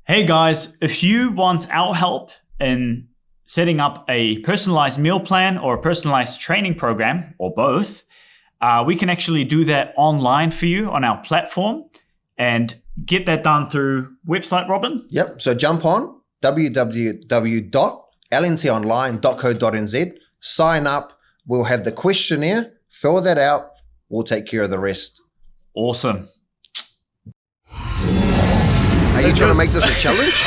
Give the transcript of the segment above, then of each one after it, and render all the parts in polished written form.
Hey guys, if you want our help in setting up a personalized meal plan or a personalized training program, or both, we can actually do that online for you on our platform and get that done through website, Robin. Yep. So jump on www.lntonline.co.nz, sign up. We'll have the questionnaire, fill that out. We'll take care of the rest. Awesome. Are you trying to make this a challenge?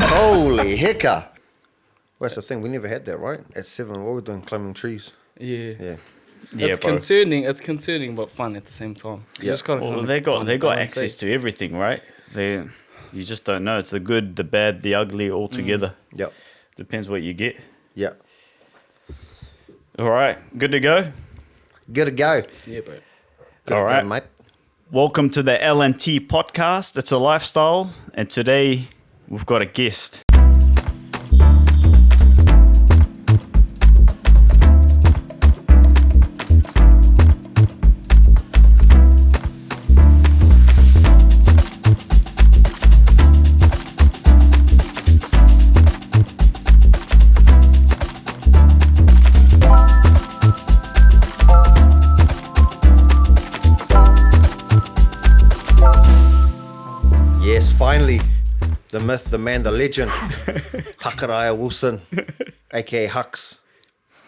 Holy hecka. Well, that's the thing. We never had that, right? At 7, what were we doing? Climbing trees. Yeah. It's concerning. It's concerning, but fun at the same time. Yeah. Well, they got access to everything, right? You just don't know. It's the good, the bad, the ugly all together. Yep. Depends what you get. Yeah. All right. Good to go? Good to go. Yeah, bro. Good All to right. go, mate. Welcome to the LNT Podcast. It's a lifestyle, and today we've got a guest. Yes, finally, the myth, the man, the legend, Hakaraia Wilson, aka Hux.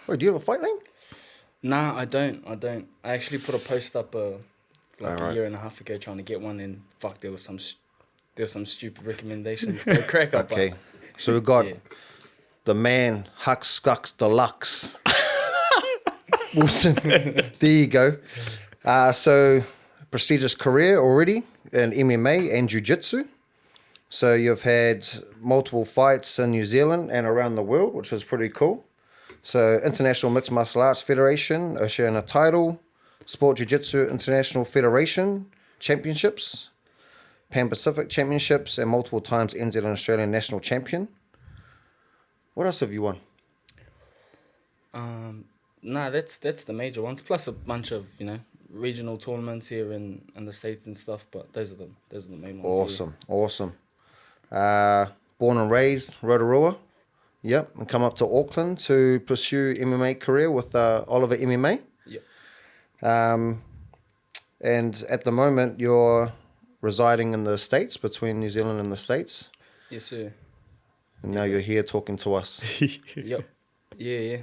Wait, do you have a fight name? Nah, I don't. I actually put a post up a Alright. year and a half ago trying to get one, and fuck, there was some stupid recommendations. They crack up. Okay, so we've got Yeah. the man, Hux Skux Deluxe. Wilson, there you go. So, prestigious career already in MMA and Jiu-jitsu. So you've had multiple fights in New Zealand and around the world, which is pretty cool. So International Mixed Martial Arts Federation, Oceania title, Sport Jiu-Jitsu International Federation Championships, Pan-Pacific Championships, and multiple times NZ and Australian National Champion. What else have you won? Nah, that's the major ones. Plus a bunch of regional tournaments here in the States and stuff. But those are the main ones. Awesome. Born and raised Rotorua. Yep, and come up to Auckland to pursue MMA career with Oliver MMA. Yep. And at the moment, you're residing in the States, between New Zealand and the States. Yes, sir. And now you're here talking to us. Yep. Yeah.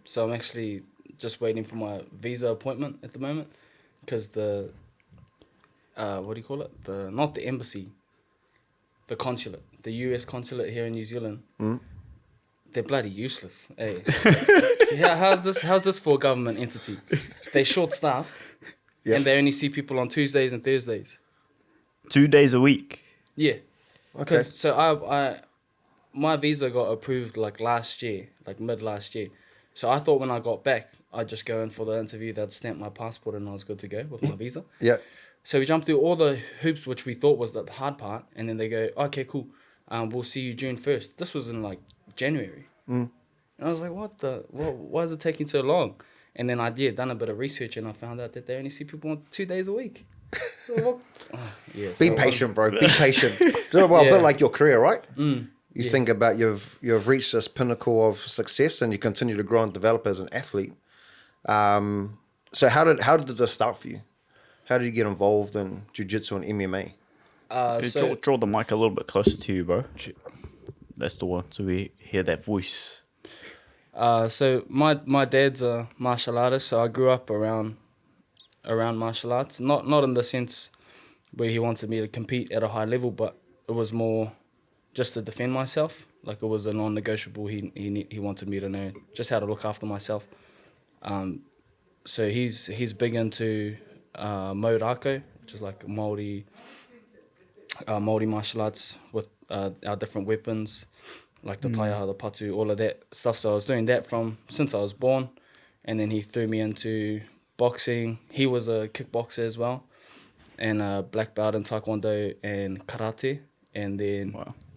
So I'm actually just waiting for my visa appointment at the moment, because the what do you call it? Not the embassy, the consulate, the US consulate here in New Zealand. They're bloody useless. Hey. Yeah, how's this for a government entity? They're short-staffed, Yeah. and they only see people on Tuesdays and Thursdays. 2 days a week. Yeah. Okay. So my visa got approved like mid last year. So I thought when I got back, I'd just go in for the interview, they'd stamp my passport, and I was good to go with my visa. Yeah. So we jumped through all the hoops, which we thought was the hard part, and then they go, okay, cool, we'll see you June 1st. This was in like January. And I was like, why is it taking so long? And then I'd done a bit of research, and I found out that they only see people on 2 days a week. So, Be patient, bro. Be patient. A bit like your career, right? You think about you've reached this pinnacle of success, and you continue to grow and develop as an athlete. So how did this start for you? How did you get involved in jiu-jitsu and MMA? Draw the mic a little bit closer to you, bro. That's the one, so we hear that voice. So my dad's a martial artist, so I grew up around martial arts. Not in the sense where he wanted me to compete at a high level, but it was more just to defend myself. Like, it was a non-negotiable. He wanted me to know just how to look after myself. So he's big into Maori, which is like Maori martial arts with our different weapons, like the taiaha, the patu, all of that stuff. So I was doing that since I was born, and then he threw me into boxing. He was a kickboxer as well, and a black belt in taekwondo and karate. And then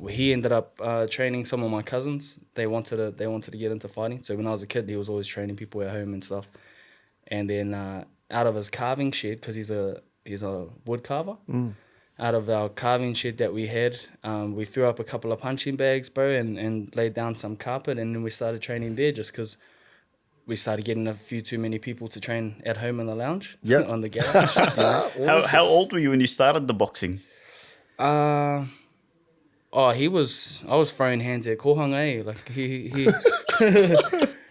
he ended up training some of my cousins. They wanted to get into fighting. So when I was a kid, he was always training people at home and stuff. And then out of his carving shed, because he's a wood carver, out of our carving shed that we had. We threw up a couple of punching bags, bro, and laid down some carpet, and then we started training there just because we started getting a few too many people to train at home in the lounge on the garage. How old were you when you started the boxing? I was throwing hands at Kohanga, eh? Like he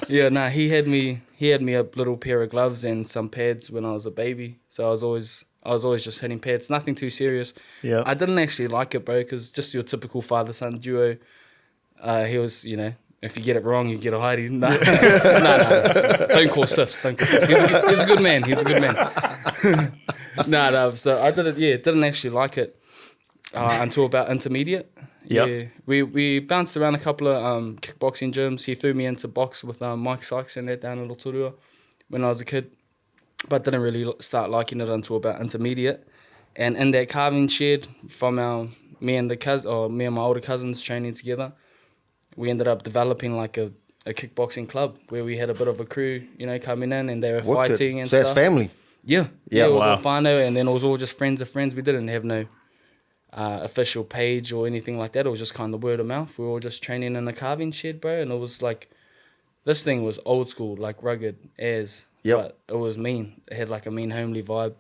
yeah, nah, he had me a little pair of gloves and some pads when I was a baby. So I was always just hitting pads, nothing too serious. Yeah. I didn't actually like it, bro, because just your typical father-son duo. He was, if you get it wrong, you get a hiding. No. Don't call Sifs. He's a good man. No. So I didn't actually like it until about intermediate. Yep. Yeah. We bounced around a couple of kickboxing gyms. He threw me into box with Mike Sykes and that down in Rotorua when I was a kid, but didn't really start liking it until about intermediate. And in that carving shed from me and my older cousins training together, we ended up developing like a kickboxing club where we had a bit of a crew, coming in and they were fighting and so stuff. that's family. Yeah, it was wow. all whānau, and then it was all just friends of friends. We didn't have no official page or anything like that. It was just kind of word of mouth. We were all just training in the carving shed, bro, and it was like, this thing was old school, like rugged as, but it was mean. It had like a mean homely vibe.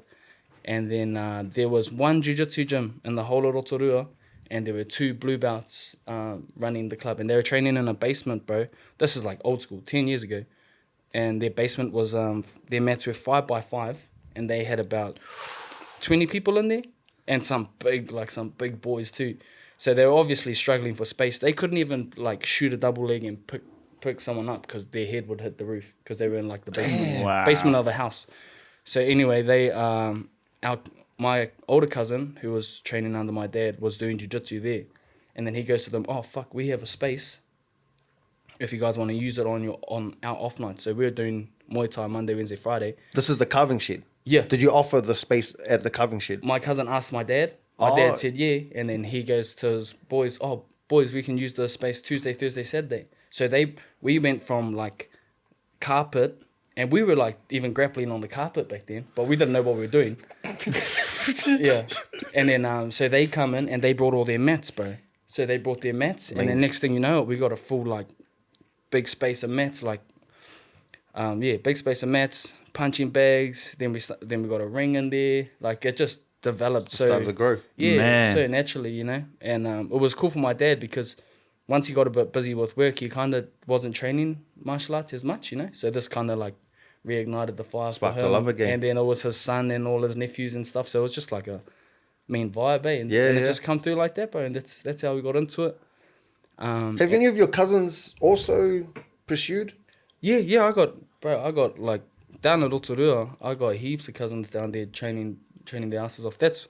And then there was one jiu-jitsu gym in the whole of Rotorua, and there were 2 blue belts running the club, and they were training in a basement, bro. This is like old school, 10 years ago. And their basement was, their mats were 5x5, and they had about 20 people in there, and some big boys too. So they were obviously struggling for space. They couldn't even like shoot a double leg and pick someone up because their head would hit the roof because they were in like the basement of a house. So anyway, my older cousin, who was training under my dad, was doing jiu-jitsu there. And then he goes to them, oh, fuck, we have a space if you guys want to use it on our off nights. So we were doing Muay Thai Monday, Wednesday, Friday. This is the carving shed? Yeah. Did you offer the space at the carving shed? My cousin asked my dad. My dad said, yeah. And then he goes to his boys, oh, boys, we can use the space Tuesday, Thursday, Saturday. So we went from like carpet, and we were like even grappling on the carpet back then, but we didn't know what we were doing. Yeah. And then so they come in and they brought all their mats, bro. So they brought their mats, and then next thing you know, we got a full like big space of mats, like big space of mats, punching bags. Then we got a ring in there. Like it just developed. Started to grow. Yeah, Man. so naturally, And it was cool for my dad because once he got a bit busy with work, he kind of wasn't training martial arts as much, So this kind of like reignited the fire Sparked for him. the love again. And then it was his son and all his nephews and stuff. So it was just like a mean vibe, eh? And Yeah, it yeah. just come through like that, bro. And that's how we got into it. Have any of your cousins also pursued? Yeah, I got like down at Rotorua, I got heaps of cousins down there training their asses off. That's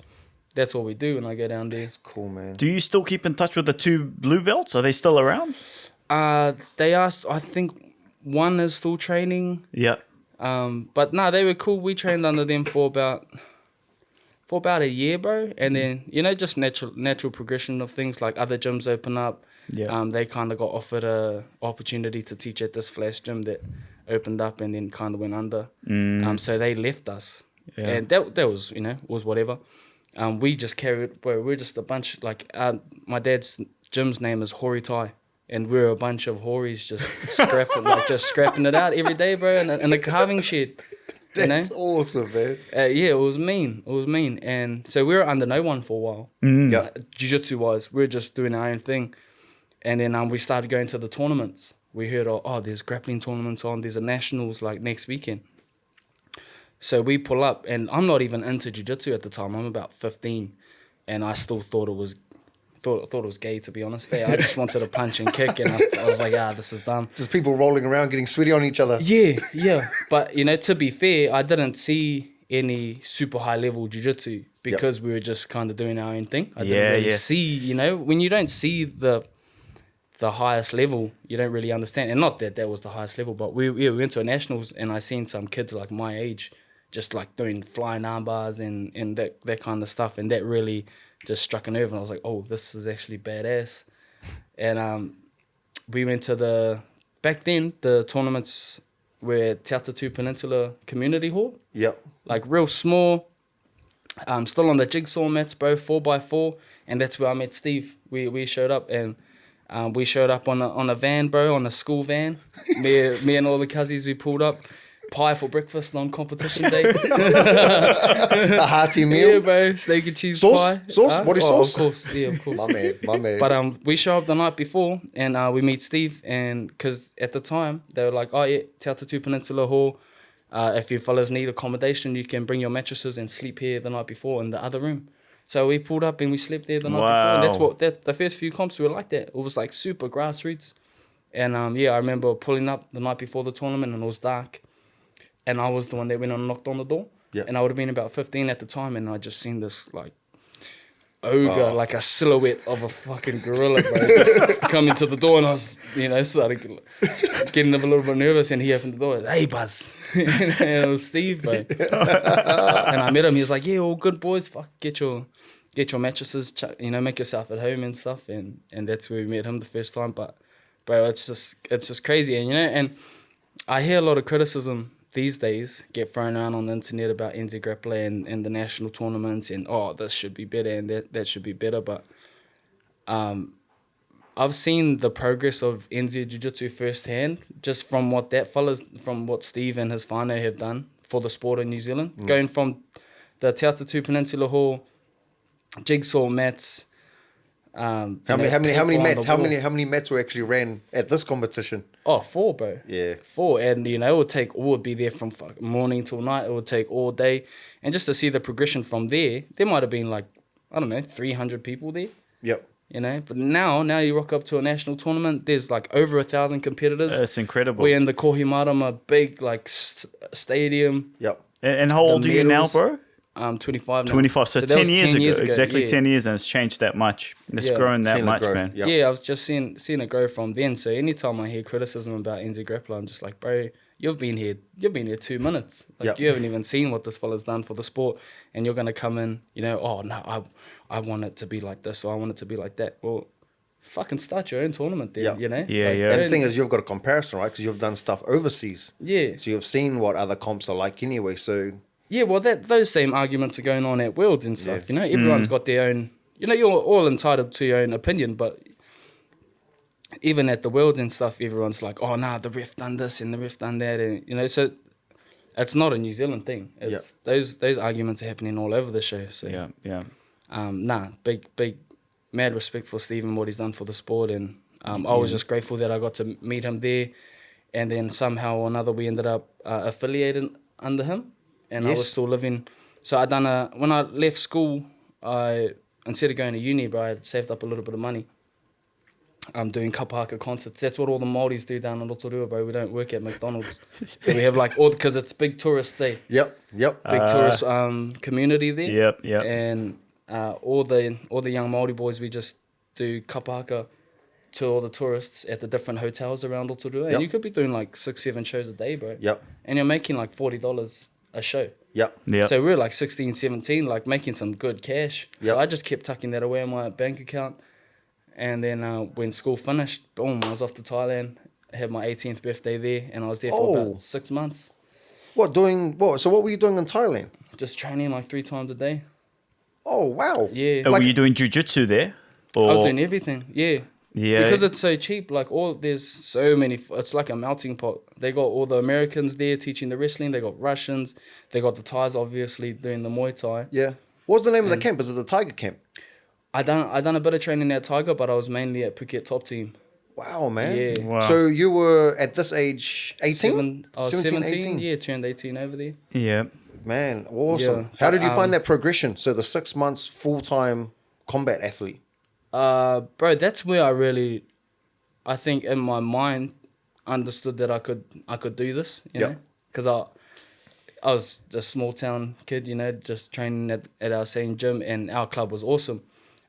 what we do when I go down there. That's cool, man. Do you still keep in touch with the 2 blue belts? Are they still around? They asked, I think one is still training. Yeah. But no, they were cool. We trained under them for about a year, bro. And then, just natural progression of things, like other gyms open up. Yeah. They kind of got offered a opportunity to teach at this flash gym that opened up and then kind of went under. So they left us. Yeah. And that was, was whatever. We just carried, bro, we're just a bunch, like, my dad's gym's name is Hori Tai. And we're a bunch of hories just scrapping it out every day, bro, in the carving shed. That's awesome, man. Yeah, it was mean. And so we were under no one for a while. Yeah. Jiu-jitsu wise, we were just doing our own thing. And then we started going to the tournaments. We heard, there's grappling tournaments on. There's a nationals like next weekend. So we pull up, and I'm not even into jiu-jitsu at the time. I'm about 15, and I still thought it was gay, to be honest. I just wanted to punch and kick, and I was like, this is dumb. Just people rolling around getting sweaty on each other. Yeah. But, to be fair, I didn't see any super high level jiu-jitsu because we were just kind of doing our own thing. I didn't really see, when you don't see the highest level, you don't really understand. And not that was the highest level, but we went to a nationals, and I seen some kids like my age just like doing flying arm bars and that kind of stuff, and that really just struck a nerve, and I was like, this is actually badass. And we went to back then the tournaments were Te Atatu Peninsula Community Hall. Yep. Like real small, Still on the jigsaw mats, bro, 4x4, and that's where I met Steve. We showed up, and we showed up on a van, bro, on a school van. me and all the cousins, we pulled up. Pie for breakfast on competition day. A hearty meal. Yeah, bro, steak and cheese Sauce? pie. Sauce? What is sauce? Of course, yeah, of course. My man. But we show up the night before, and we meet Steve, and because at the time they were like, oh yeah, Te Atatū Peninsula Hall. If you fellas need accommodation, you can bring your mattresses and sleep here the night before in the other room. So we pulled up and we slept there the night before, and that's what the first few comps were like. That it was like super grassroots, and I remember pulling up the night before the tournament, and it was dark, and I was the one that went and knocked on the door, and I would have been about 15 at the time, and I just seen this like ogre, like a silhouette of a fucking gorilla, bro, just coming to the door, and I was, started getting a little bit nervous, and he opened the door, hey, Buzz, and it was Steve, bro, and I met him, he was like, yeah, all good, boys, fuck, get your mattresses, make yourself at home and stuff, and that's where we met him the first time, but, bro, it's just crazy, and I hear a lot of criticism these days get thrown around on the internet about NZ Grappler and the national tournaments and, this should be better and that should be better. But I've seen the progress of NZ Jiu-Jitsu firsthand, just from what Steve and his whānau have done for the sport in New Zealand. Going from the Te Atatū Peninsula Hall, jigsaw mats. How many mats were actually ran at this competition? 4, bro. Yeah. 4, and it would be there from morning till night. It would take all day, and just to see the progression from there might have been like, I don't know, 300 people there. Yep. But now you rock up to a national tournament. There's like over 1,000 competitors. It's incredible. We're in the Kohimarama big like stadium. Yep. And how old are you now, bro? 25 now. 25, so 10 years ago. Exactly, yeah. 10 years, and it's changed that much. It's grown that much, man. Yep. Yeah, I was just seeing it grow from then. So anytime I hear criticism about NZ Grappler, I'm just like, bro, you've been here 2 minutes. Like, you haven't even seen what this fella's done for the sport, and you're going to come in, oh, no, I want it to be like this, or I want it to be like that. Well, fucking start your own tournament then, Yeah, And the thing is, you've got a comparison, right? Because you've done stuff overseas. Yeah. So you've seen what other comps are like anyway, so... Yeah, well, those same arguments are going on at Worlds and stuff, Everyone's got their own... you're all entitled to your own opinion, but even at the Worlds and stuff, everyone's like, oh, nah, the ref done this and the ref done that. And, so it's not a New Zealand thing. It's those arguments are happening all over the show. So, big, mad respect for Steve and what he's done for the sport. And I was just grateful that I got to meet him there. And then somehow or another, we ended up affiliated under him. And I was still living. So when I left school, instead of going to uni, bro, I had saved up a little bit of money. I'm doing kapahaka concerts. That's what all the Maoris do down in Rotorua, bro. We don't work at McDonald's. So we have because it's big tourist, Big tourist community there. Yep. And all the young Maori boys, we just do kapahaka to all the tourists at the different hotels around Rotorua. And you could be doing like 6-7 shows a day, bro. Yep. And you're making like $40 a show. Yep. So we were like 16, 17, like making some good cash. Yep. So I just kept tucking that away in my bank account. And then when school finished, boom, I was off to Thailand. I had my 18th birthday there, and I was there for about 6 months. So what were you doing in Thailand? Just training like 3 times a day. Oh, wow. Yeah. Were you doing jiu-jitsu there? Or? I was doing everything, yeah. Yeah. Because it's so cheap, there's so many, it's like a melting pot. They got all the Americans there teaching the wrestling, they got Russians, they got the Thais obviously doing the Muay Thai. Yeah. What's the name of the camp? Is it the Tiger Camp? I done a bit of training at Tiger, but I was mainly at Phuket Top Team. Wow, man. Yeah. Wow. So you were at this age 18? I was 17, 18? Yeah, turned 18 over there. Yeah. Man, awesome. Yeah. How did you find that progression? So the 6 months full-time combat athlete. Bro, that's where I think in my mind understood that I could do this, you know? Because I was a small town kid, just training at our same gym, and our club was awesome.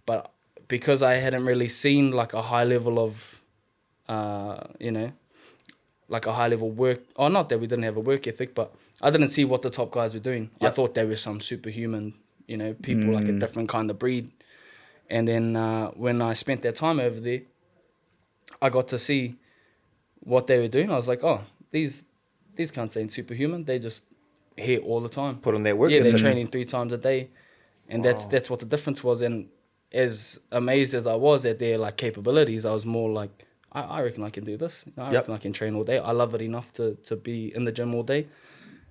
But because I hadn't really seen like a high level of, like a high level work, or not that we didn't have a work ethic, but I didn't see what the top guys were doing. I thought they were some superhuman, people like a different kind of breed. And then when I spent that time over there, I got to see what they were doing. I was like, oh, these cunts ain't superhuman. They just here all the time. Put on their work Yeah, ethic. they're training 3 times a day. And that's what the difference was. And as amazed as I was at their like capabilities, I was more like, I reckon I can do this. I reckon I can train all day. I love it enough to be in the gym all day.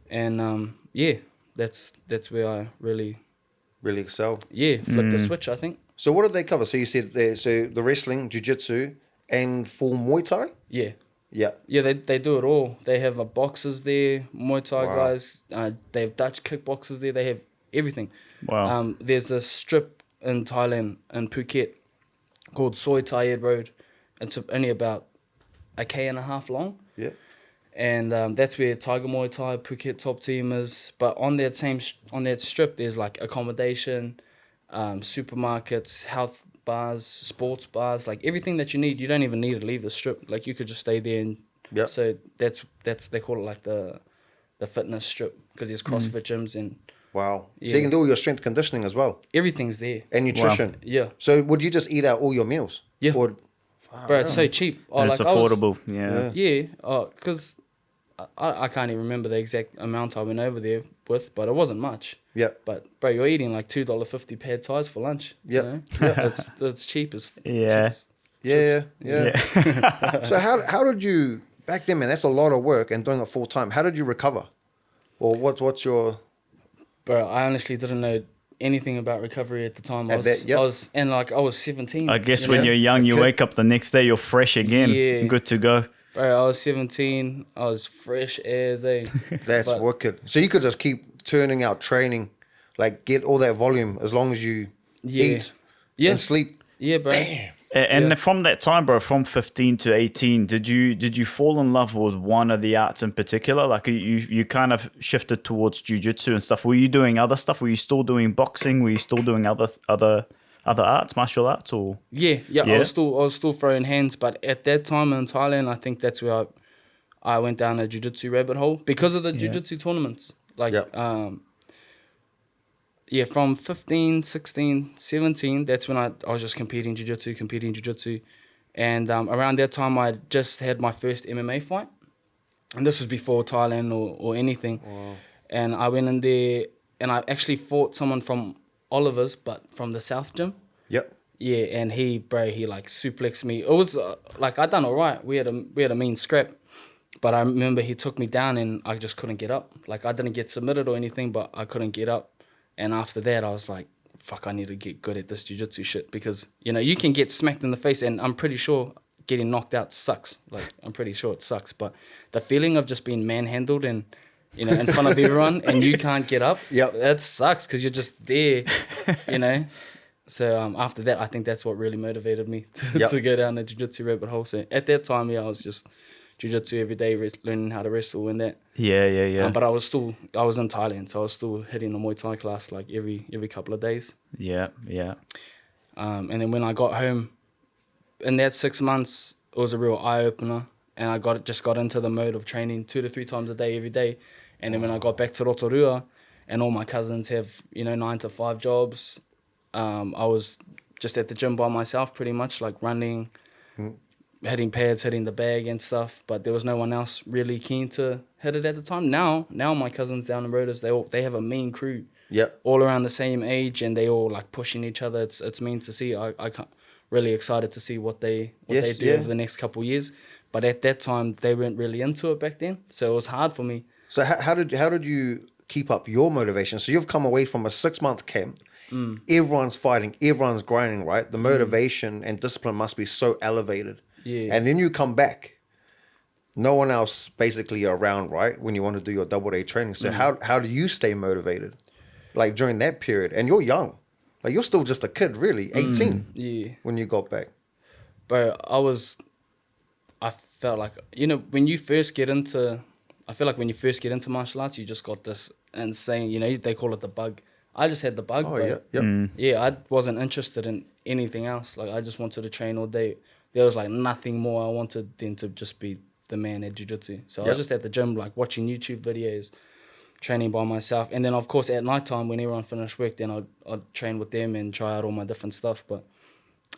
And that's where I really excel. flipped the switch, I think. So what did they cover? So you said so the wrestling, jiu-jitsu, and full Muay Thai? Yeah. Yeah. Yeah, they do it all. They have boxers there, Muay Thai Wow. guys. They have Dutch kickboxers there. They have everything. Wow. There's this strip in Thailand, in Phuket, called Soi Thai Road. It's only about a K&a-half long. Yeah. And that's where Tiger Muay Thai Phuket top team is. But on that strip, there's like accommodation, supermarkets, health bars, sports bars, like everything that you need. You don't even need to leave the strip. Like you could just stay there. And so that's they call it like the fitness strip, because there's CrossFit gyms and Wow. So you can do all your strength conditioning as well, everything's there. and nutrition. Yeah. So would you just eat out all your meals? Yeah. Or, Bro, it's so cheap. And it's affordable. Because I can't even remember the exact amount I went over there with, but it wasn't much. Yeah. But bro, you're eating like $2.50 pad thais for lunch. Yep. You know? It's cheap as Yeah. Yeah. So how did you back then, man? That's a lot of work and doing it full time. How did you recover? Or what's your? Bro, I honestly didn't know anything about recovery at the time. I was 17. I guess when you're young, you wake up the next day, you're fresh again. Yeah. Good to go. Bro, I was 17. I was fresh as a. That's wicked. So you could just keep turning out training, like get all that volume as long as you eat and sleep. Yeah, bro. Damn. And from that time, bro, from 15 to 18, did you fall in love with one of the arts in particular? Like you kind of shifted towards jiu-jitsu and stuff. Were you doing other stuff? Were you still doing boxing? Were you still doing other arts, martial arts, or? Yeah. I was still throwing hands, but at that time in Thailand, I think that's where I went down a jiu-jitsu rabbit hole because of the jiu-jitsu tournaments. Like, from 15, 16, 17, that's when I was just competing jiu-jitsu. And around that time, I just had my first MMA fight. And this was before Thailand or anything. Wow. And I went in there, and I actually fought someone from Oliver's, but from the South Gym. Yep. Yeah, and he like suplexed me. It was like I done all right. We had a mean scrap, but I remember he took me down and I just couldn't get up. Like I didn't get submitted or anything, but I couldn't get up. And after that, I was like, fuck, I need to get good at this jiu-jitsu shit, because you can get smacked in the face, and I'm pretty sure getting knocked out sucks. Like I'm pretty sure it sucks, but the feeling of just being manhandled and in front of everyone and you can't get up, that sucks, because you're just there, So after that, I think that's what really motivated me to go down the jiu-jitsu rabbit hole. So at that time, I was just jiu-jitsu every day, learning how to wrestle and that. Yeah. But I was in Thailand, so I was still hitting the Muay Thai class like every couple of days. Yeah. And then when I got home, in that 6 months, it was a real eye-opener. And I just got into the mode of training 2 to 3 times a day, every day. And then when I got back to Rotorua, and all my cousins have, 9 to 5 jobs, I was just at the gym by myself pretty much, like running, hitting pads, hitting the bag and stuff. But there was no one else really keen to hit it at the time. Now my cousins down the road, they have a mean crew. All around the same age, and they all like pushing each other. It's mean to see. I can't, really excited to see what they do over the next couple of years. But at that time, they weren't really into it back then, so it was hard for me. So how did you keep up your motivation? So you've come away from a 6-month camp. Everyone's fighting, everyone's grinding, right? The motivation and discipline must be so elevated. Yeah. And then you come back, no one else basically around, right? When you want to do your double day training. So how do you stay motivated, like during that period? And you're young, like you're still just a kid, really, 18. Yeah. When you got back. But I felt like, when you first get into, I feel like when you first get into martial arts, you just got this insane, they call it the bug. I just had the bug. Yeah, I wasn't interested in anything else. Like I just wanted to train all day. There was like nothing more I wanted than to just be the man at jiu-jitsu. So I was just at the gym, like watching YouTube videos, training by myself. And then of course at nighttime when everyone finished work, then I'd train with them and try out all my different stuff. But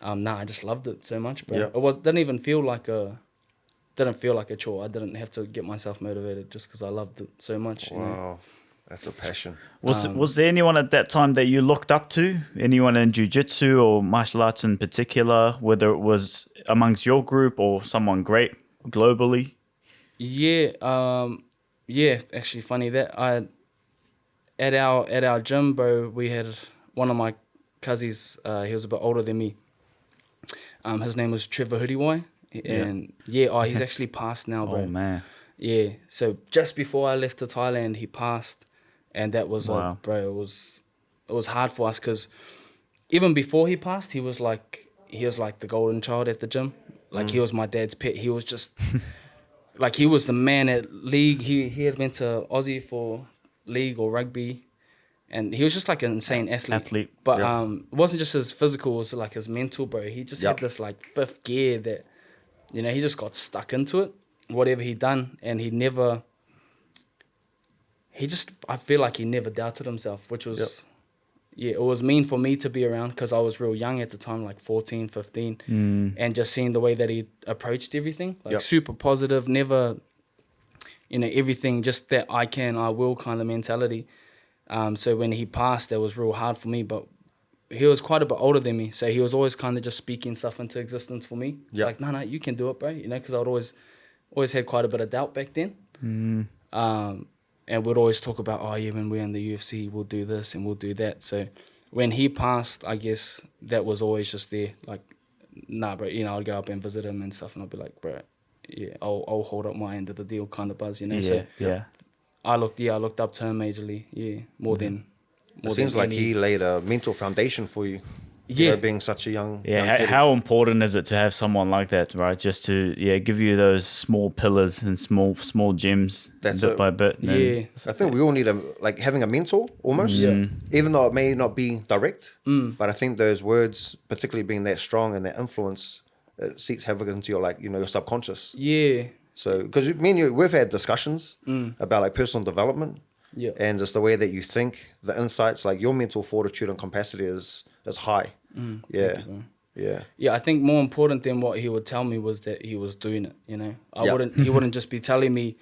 I just loved it so much. But it didn't feel like a chore. I didn't have to get myself motivated just because I loved it so much. Wow. That's a passion. Was there anyone at that time that you looked up to? Anyone in jiu-jitsu or martial arts in particular, whether it was amongst your group or someone great globally? Yeah, actually funny that at our gym, bro, we had one of my cousins, he was a bit older than me. His name was Trevor Hoodiwai, and he's actually passed now, bro. Oh man. Yeah, so just before I left to Thailand, he passed, and that was Wow. bro, it was hard for us because even before he passed, he was like the golden child at the gym. Like he was my dad's pet. He was just like he was the man at league. He had went to Aussie for league or rugby, and he was just like an insane athlete. But it wasn't just his physical; it was like his mental, bro. He just had this like fifth gear that, you know, he just got stuck into it. Whatever he done, and I feel like he never doubted himself, which was, it was mean for me to be around because I was real young at the time, like 14, 15, and just seeing the way that he approached everything, like super positive, never, you know, everything, just that I will kind of mentality. So when he passed, that was real hard for me, but he was quite a bit older than me, so he was always kind of just speaking stuff into existence for me. Like, no, you can do it, bro, you know, because I'd always had quite a bit of doubt back then. And we'd always talk about, when we're in the UFC, we'll do this and we'll do that. So when he passed, I guess that was always just there. Like, nah, bro, you know, I'd go up and visit him and stuff, and I'd be like, bro, I'll hold up my end of the deal kind of buzz, you know. I looked up to him majorly, more than. It seems like he laid a mental foundation for you. You know, being such a young kid. How important is it to have someone like that, right? Just to give you those small pillars and small gems, bit by bit. I think we all need having a mentor almost. Even though it may not be direct, but I think those words, particularly being that strong and that influence, it seeps havoc into your your subconscious. So because me and you, we've had discussions about like personal development. And just the way that you think, the insights, like your mental fortitude and capacity is high. I think more important than what he would tell me was that he was doing it, you know. He wouldn't just be telling me,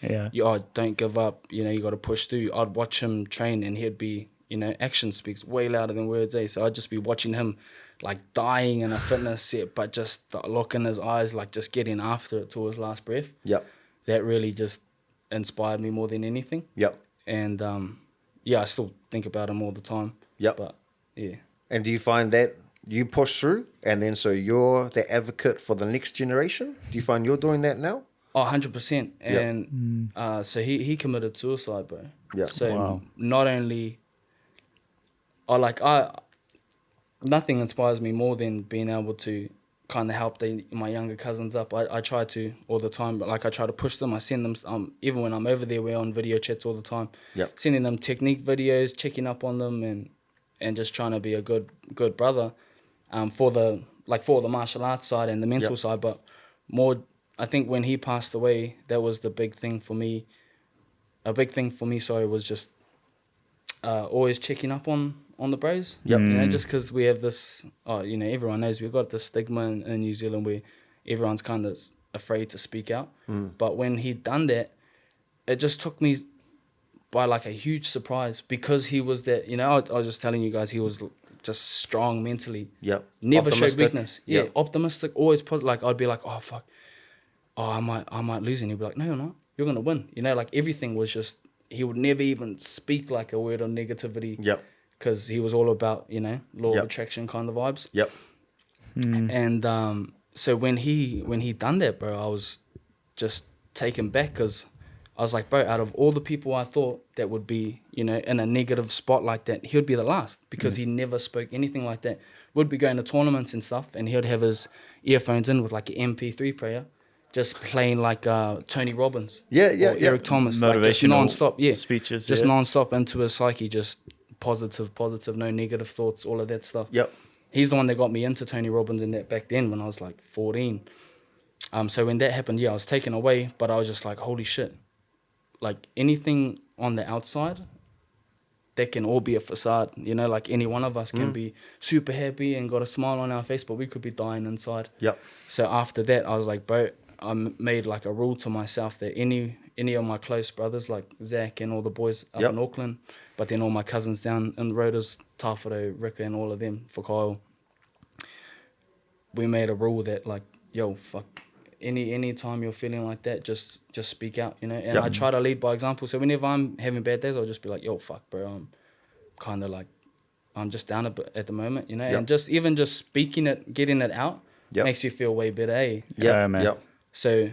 don't give up, you know, you got to push through. I'd watch him train and he'd be, you know, action speaks way louder than words, so I'd just be watching him like dying in a fitness set, but just the look in his eyes, like just getting after it till his last breath. That really just inspired me more than anything. And I still think about him all the time. But And do you find that you push through, and then so you're the advocate for the next generation? Do you find you're doing that now? 100%. And so he committed suicide, bro. So not only, nothing inspires me more than being able to kind of help my younger cousins up. I try to all the time, but I try to push them. I send them, even when I'm over there, we're on video chats all the time. Sending them technique videos, checking up on them, and just trying to be a good brother, for the martial arts side and the mental side. But more, I think when he passed away, that was the big thing for me. A big thing for me, was just always checking up on the bros. You know, just because we have this, you know, everyone knows we've got this stigma in New Zealand where everyone's kind of afraid to speak out. But when he'd done that, it just took me by like a huge surprise, because he was that, you know, I was just telling you guys, he was just strong mentally. Never showed weakness. Optimistic, always positive. Like, I'd be like, oh fuck, I might lose, and he'd be like, no, you're not, you're gonna win. You know, like everything was just, he would never even speak like a word of negativity. Because he was all about, you know, law of attraction kind of vibes. And so when he done that, bro, I was just taken back, because I was like, bro, out of all the people I thought that would be, you know, in a negative spot like that, he would be the last, because he never spoke anything like that. We'd be going to tournaments and stuff, and he would have his earphones in with like an MP3 player, just playing like Tony Robbins, Eric Thomas, like just non-stop, speeches, just non-stop into his psyche, just positive, no negative thoughts, all of that stuff. He's the one that got me into Tony Robbins and that back then when I was like 14. So when that happened, I was taken away, but I was just like, holy shit. Like anything on the outside, that can all be a facade, you know, like any one of us can be super happy and got a smile on our face, but we could be dying inside. So after that, I was like, bro, made like a rule to myself that any of my close brothers, like Zach and all the boys up in Auckland, but then all my cousins down in the Rodas, Tawharo, Rika and all of them, for Kyle, we made a rule that like, yo, fuck, any time you're feeling like that, just speak out, you know. And I try to lead by example. So whenever I'm having bad days, I'll just be like, yo, fuck, bro, I'm kind of like, I'm just down a bit at the moment, you know. And just speaking it, getting it out, makes you feel way better, eh? Yeah, man. So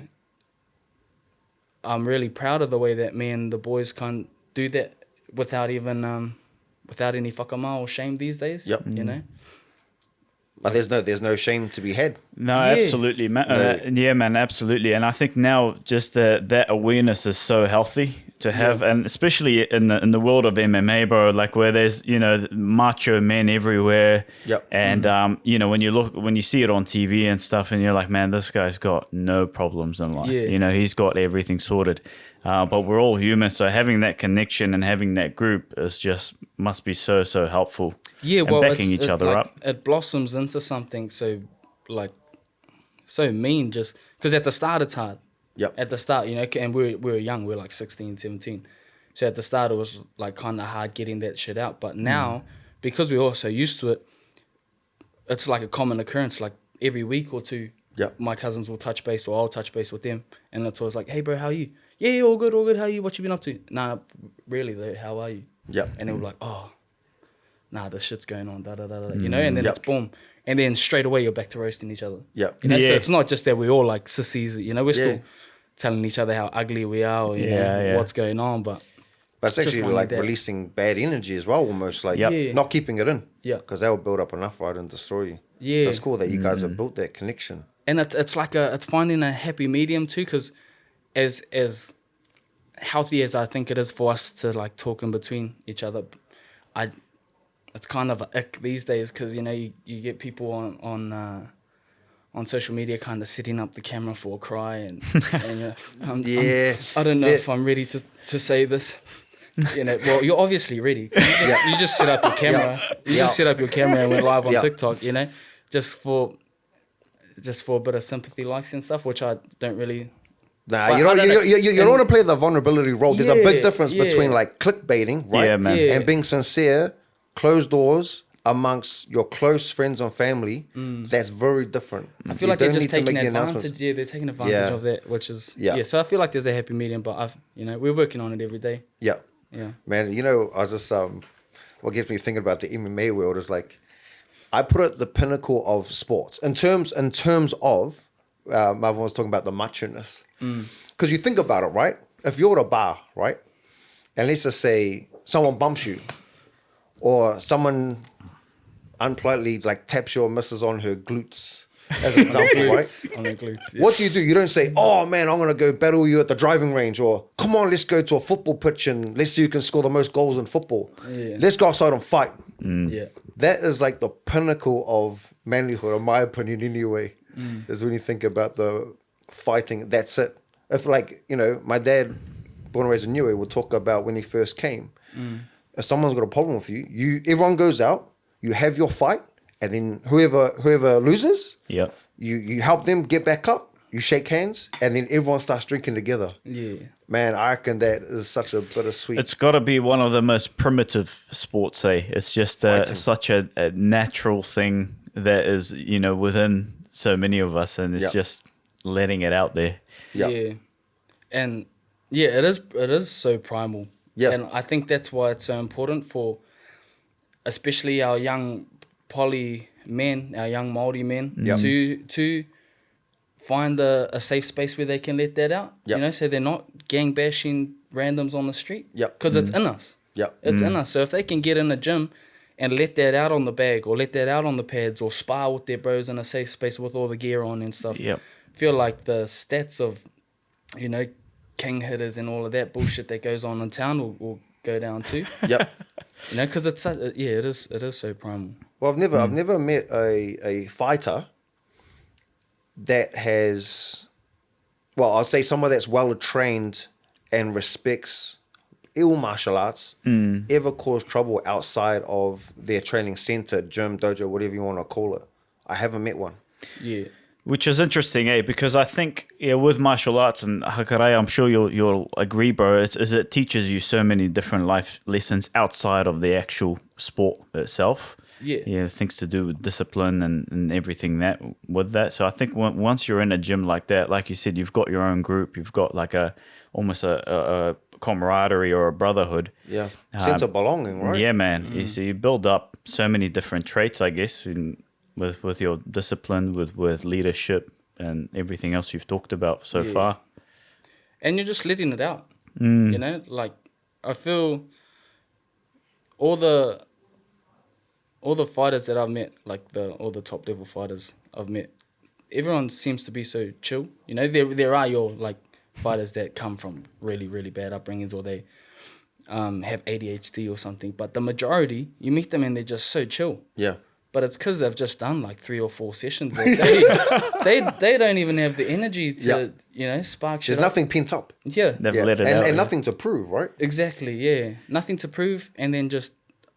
I'm really proud of the way that me and the boys can do that without even without any whakamau or shame these days. You know. But there's no shame to be had. No, absolutely, man. Yeah, man, absolutely. And I think now just that awareness is so healthy to have, and especially in the world of MMA, bro, like where there's, you know, macho men everywhere. And you know, when you see it on TV and stuff, and you're like, man, this guy's got no problems in life. You know, he's got everything sorted. But we're all human, so having that connection and having that group is just must be so helpful. Yeah, and well, backing each other up. It blossoms into something so mean, just because at the start it's hard. At the start, you know, and we were young, we were like 16, 17. So at the start it was like kind of hard getting that shit out. But now, because we're all so used to it, it's like a common occurrence. Like every week or two, my cousins will touch base or I'll touch base with them. And it's always like, hey bro, how are you? Yeah, all good. How are you? What you been up to? Nah, really though, how are you? And they were like, oh, nah, this shit's going on, you know, and then it's boom. And then straight away you're back to roasting each other. You know? So it's not just that we're all like sissies, you know, we're still telling each other how ugly we are or, you know, what's going on. But it's actually like releasing bad energy as well, almost like not keeping it in. Because that will build up enough, right, and destroy you. So it's cool that you guys have built that connection. And it's like it's finding a happy medium too, because as healthy as I think it is for us to like talk in between each other, it's kind of a ick these days, because you know you get people on social media kind of setting up the camera for a cry and I don't know if I'm ready to say this. You know, well, you're obviously ready. You just set up your camera. You just set up your camera and went live on TikTok. You know, just for a bit of sympathy likes and stuff, which I don't really. Nah, you don't want to play the vulnerability role. There's a big difference between like clickbaiting, right? Yeah, man. And being sincere, closed doors amongst your close friends and family. That's very different. I feel like they're just taking advantage. Yeah, they're taking advantage of that, which is So I feel like there's a happy medium, but we're working on it every day. Yeah, man. You know, I was just what gets me thinking about the MMA world is like, I put it the pinnacle of sports in terms of. Marvin was talking about the macho-ness. Because you think about it, right? If you're at a bar, right? And let's just say someone bumps you or someone unpolitely like taps your missus on her glutes, as an example, right? On her glutes, What do? You don't say, oh man, I'm going to go battle you at the driving range, or come on, let's go to a football pitch and let's see who can score the most goals in football. Let's go outside and fight. That is like the pinnacle of manlyhood, in my opinion anyway. Is when you think about the fighting, that's it. If like, you know, my dad, born and raised in Niue, will talk about when he first came. If someone's got a problem with you, everyone goes out, you have your fight, and then whoever loses, you help them get back up, you shake hands, and then everyone starts drinking together. Man, I reckon that is such a bittersweet. It's got to be one of the most primitive sports, eh? It's just such a natural thing that is, you know, within so many of us, and it's just letting it out there. And it is so primal. And I think that's why it's so important for especially our young poly men, our young Maori men, to find a safe space where they can let that out. You know, so they're not gang bashing randoms on the street. Because it's in us. It's in us. So if they can get in the gym and let that out on the bag, or let that out on the pads, or spar with their bros in a safe space with all the gear on and stuff. Feel like the stats of, you know, king hitters and all of that bullshit that goes on in town will go down too. You know, because it's it is so primal. Well, I've never met a fighter that has, well, I'll say someone that's well trained and respects ill martial arts ever cause trouble outside of their training center, gym, dojo, whatever you want to call it. I haven't met one. Which is interesting, because I think with martial arts and Hakaraia, I'm sure you'll agree, bro. It teaches you so many different life lessons outside of the actual sport itself. Yeah. Things to do with discipline and everything with that. So I think once you're in a gym like that, like you said, you've got your own group. You've got like almost a camaraderie or a brotherhood. Yeah, sense of belonging, right? Yeah, man. So you build up so many different traits, I guess, with your discipline, with leadership and everything else you've talked about so far. And you're just letting it out. You know, like I feel all the fighters that I've met, like all the top level fighters I've met, everyone seems to be so chill. You know, there are your like fighters that come from really, really bad upbringings, or they have ADHD or something. But the majority, you meet them and they're just so chill. Yeah. But it's because they've just done like 3 or 4 sessions. That they don't even have the energy to, spark shit There's nothing pent up. Yeah. They've let it out. And nothing to prove, right? Exactly, yeah. Nothing to prove. And then just,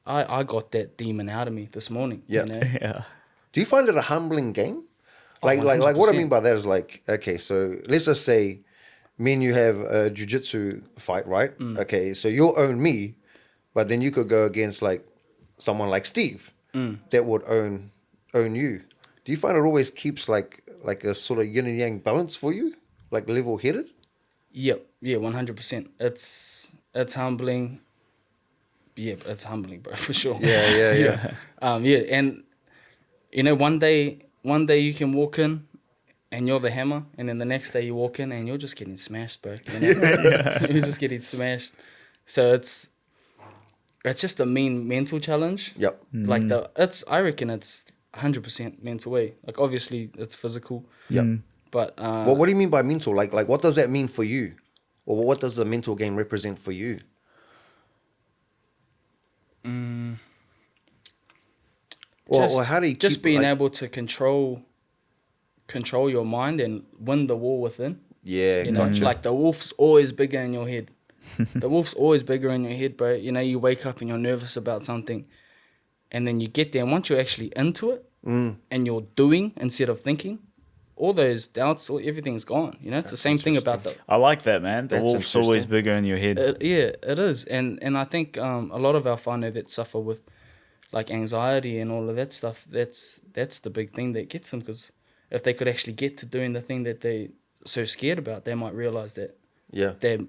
I got that demon out of me this morning. Yeah. You know? Yeah. Do you find it a humbling game? Like 100%. what I mean by that is like, okay, so let's just say me and you have a jiu-jitsu fight, right? Okay, so you'll own me, but then you could go against like someone like Steve that would own you. Do you find it always keeps like a sort of yin and yang balance for you? Like level-headed? Yep, yeah, 100%. It's humbling. Yeah, it's humbling, bro, for sure. Yeah. And you know, one day you can walk in and you're the hammer, and then the next day you walk in and you're just getting smashed, bro. You know? You're just getting smashed. So it's just a mean mental challenge. Yep. Like I reckon it's 100% mental way. Like obviously it's physical. Yep. But Well, what do you mean by mental? Like what does that mean for you? Or what does the mental game represent for you? Or how do you just keep, being like, able to control your mind and win the war within. Yeah, You know, gotcha. like the wolf's always bigger in your head. The wolf's always bigger in your head, bro. You know, you wake up and you're nervous about something, and then you get there, and once you're actually into it, and you're doing instead of thinking, all those doubts, everything's gone. You know, it's the same thing about I like that, man. The That's wolf's always interesting. bigger in your head. it is. And I think a lot of our whānau that suffer with like anxiety and all of that stuff, that's the big thing that gets them, because if they could actually get to doing the thing that they so scared about, they might realize that Yeah. they're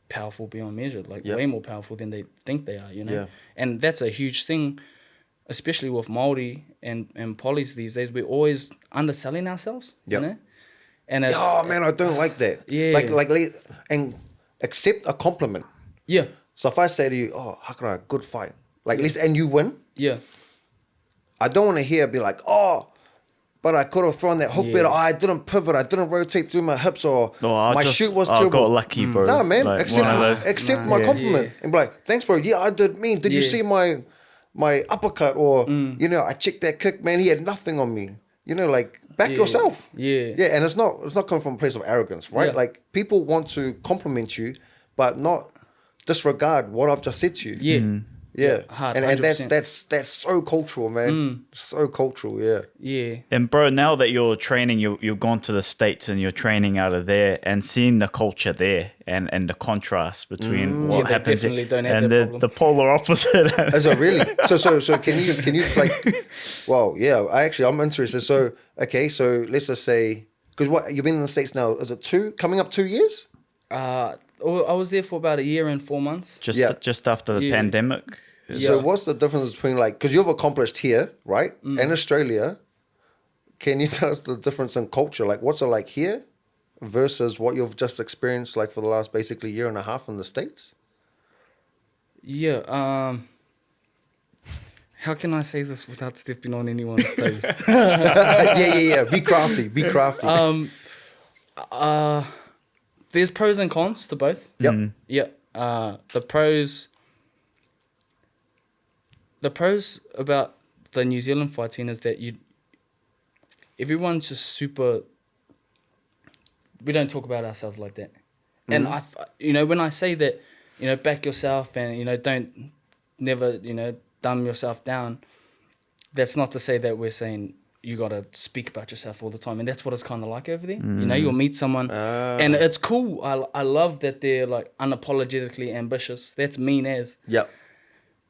powerful beyond measure, like Yep. way more powerful than they think they are, you know. Yeah. And that's a huge thing, especially with Maori and polys these days. We're always underselling ourselves, Yep. you know. And it's Oh man, I don't like that. Yeah. And accept a compliment. yeah, So if I say to you, "Oh, Hakaraia, good fight," like and you win, yeah, I don't want to hear be like, "Oh, but I could have thrown that hook Yeah. better. I didn't pivot. I didn't rotate through my hips, or my shoot was I terrible." got lucky, bro. Nah, man, Like, accept one of those- accept my compliment Yeah. and be like, "Thanks, bro. Yeah, I did mean. Did you Yeah. see my uppercut, or I checked that kick, man. He had nothing on me. Like back Yeah. yourself. Yeah. Yeah, and it's not coming from a place of arrogance, right? Yeah. Like people want to compliment you, but not disregard what I've just said to you. yeah, Yeah, hard, and 100%. that's so cultural, man. So cultural, yeah. yeah. And bro, now that you're training, you've gone to the States and you're training out of there, and seeing the culture there and the contrast between what Yeah, they happens definitely don't have and that the problem. polar opposite. Is it really? So can you like? Well, yeah. I'm interested. So okay, so let's just say, because you've been in the States now, is it coming up 2 years? I was there for about 1 year and 4 months. just after the Yeah. pandemic. So Yeah. what's the difference between because you've accomplished here, right, and Australia? Can you tell us the difference in culture? Like, what's it like here versus what you've just experienced, like for the last basically year and a half in the States? Yeah. How can I say this without stepping on anyone's toes? Yeah. Be crafty. Be crafty. There's pros and cons to both. Yep. Yeah. The pros about the New Zealand fight scene is that everyone's just super. We don't talk about ourselves like that, and when I say that, back yourself and don't never dumb yourself down. That's not to say that we're saying you got to speak about yourself all the time. And that's what it's kind of like over there. You know, you'll meet someone and it's cool. I love that they're like unapologetically ambitious. That's mean as. Yep.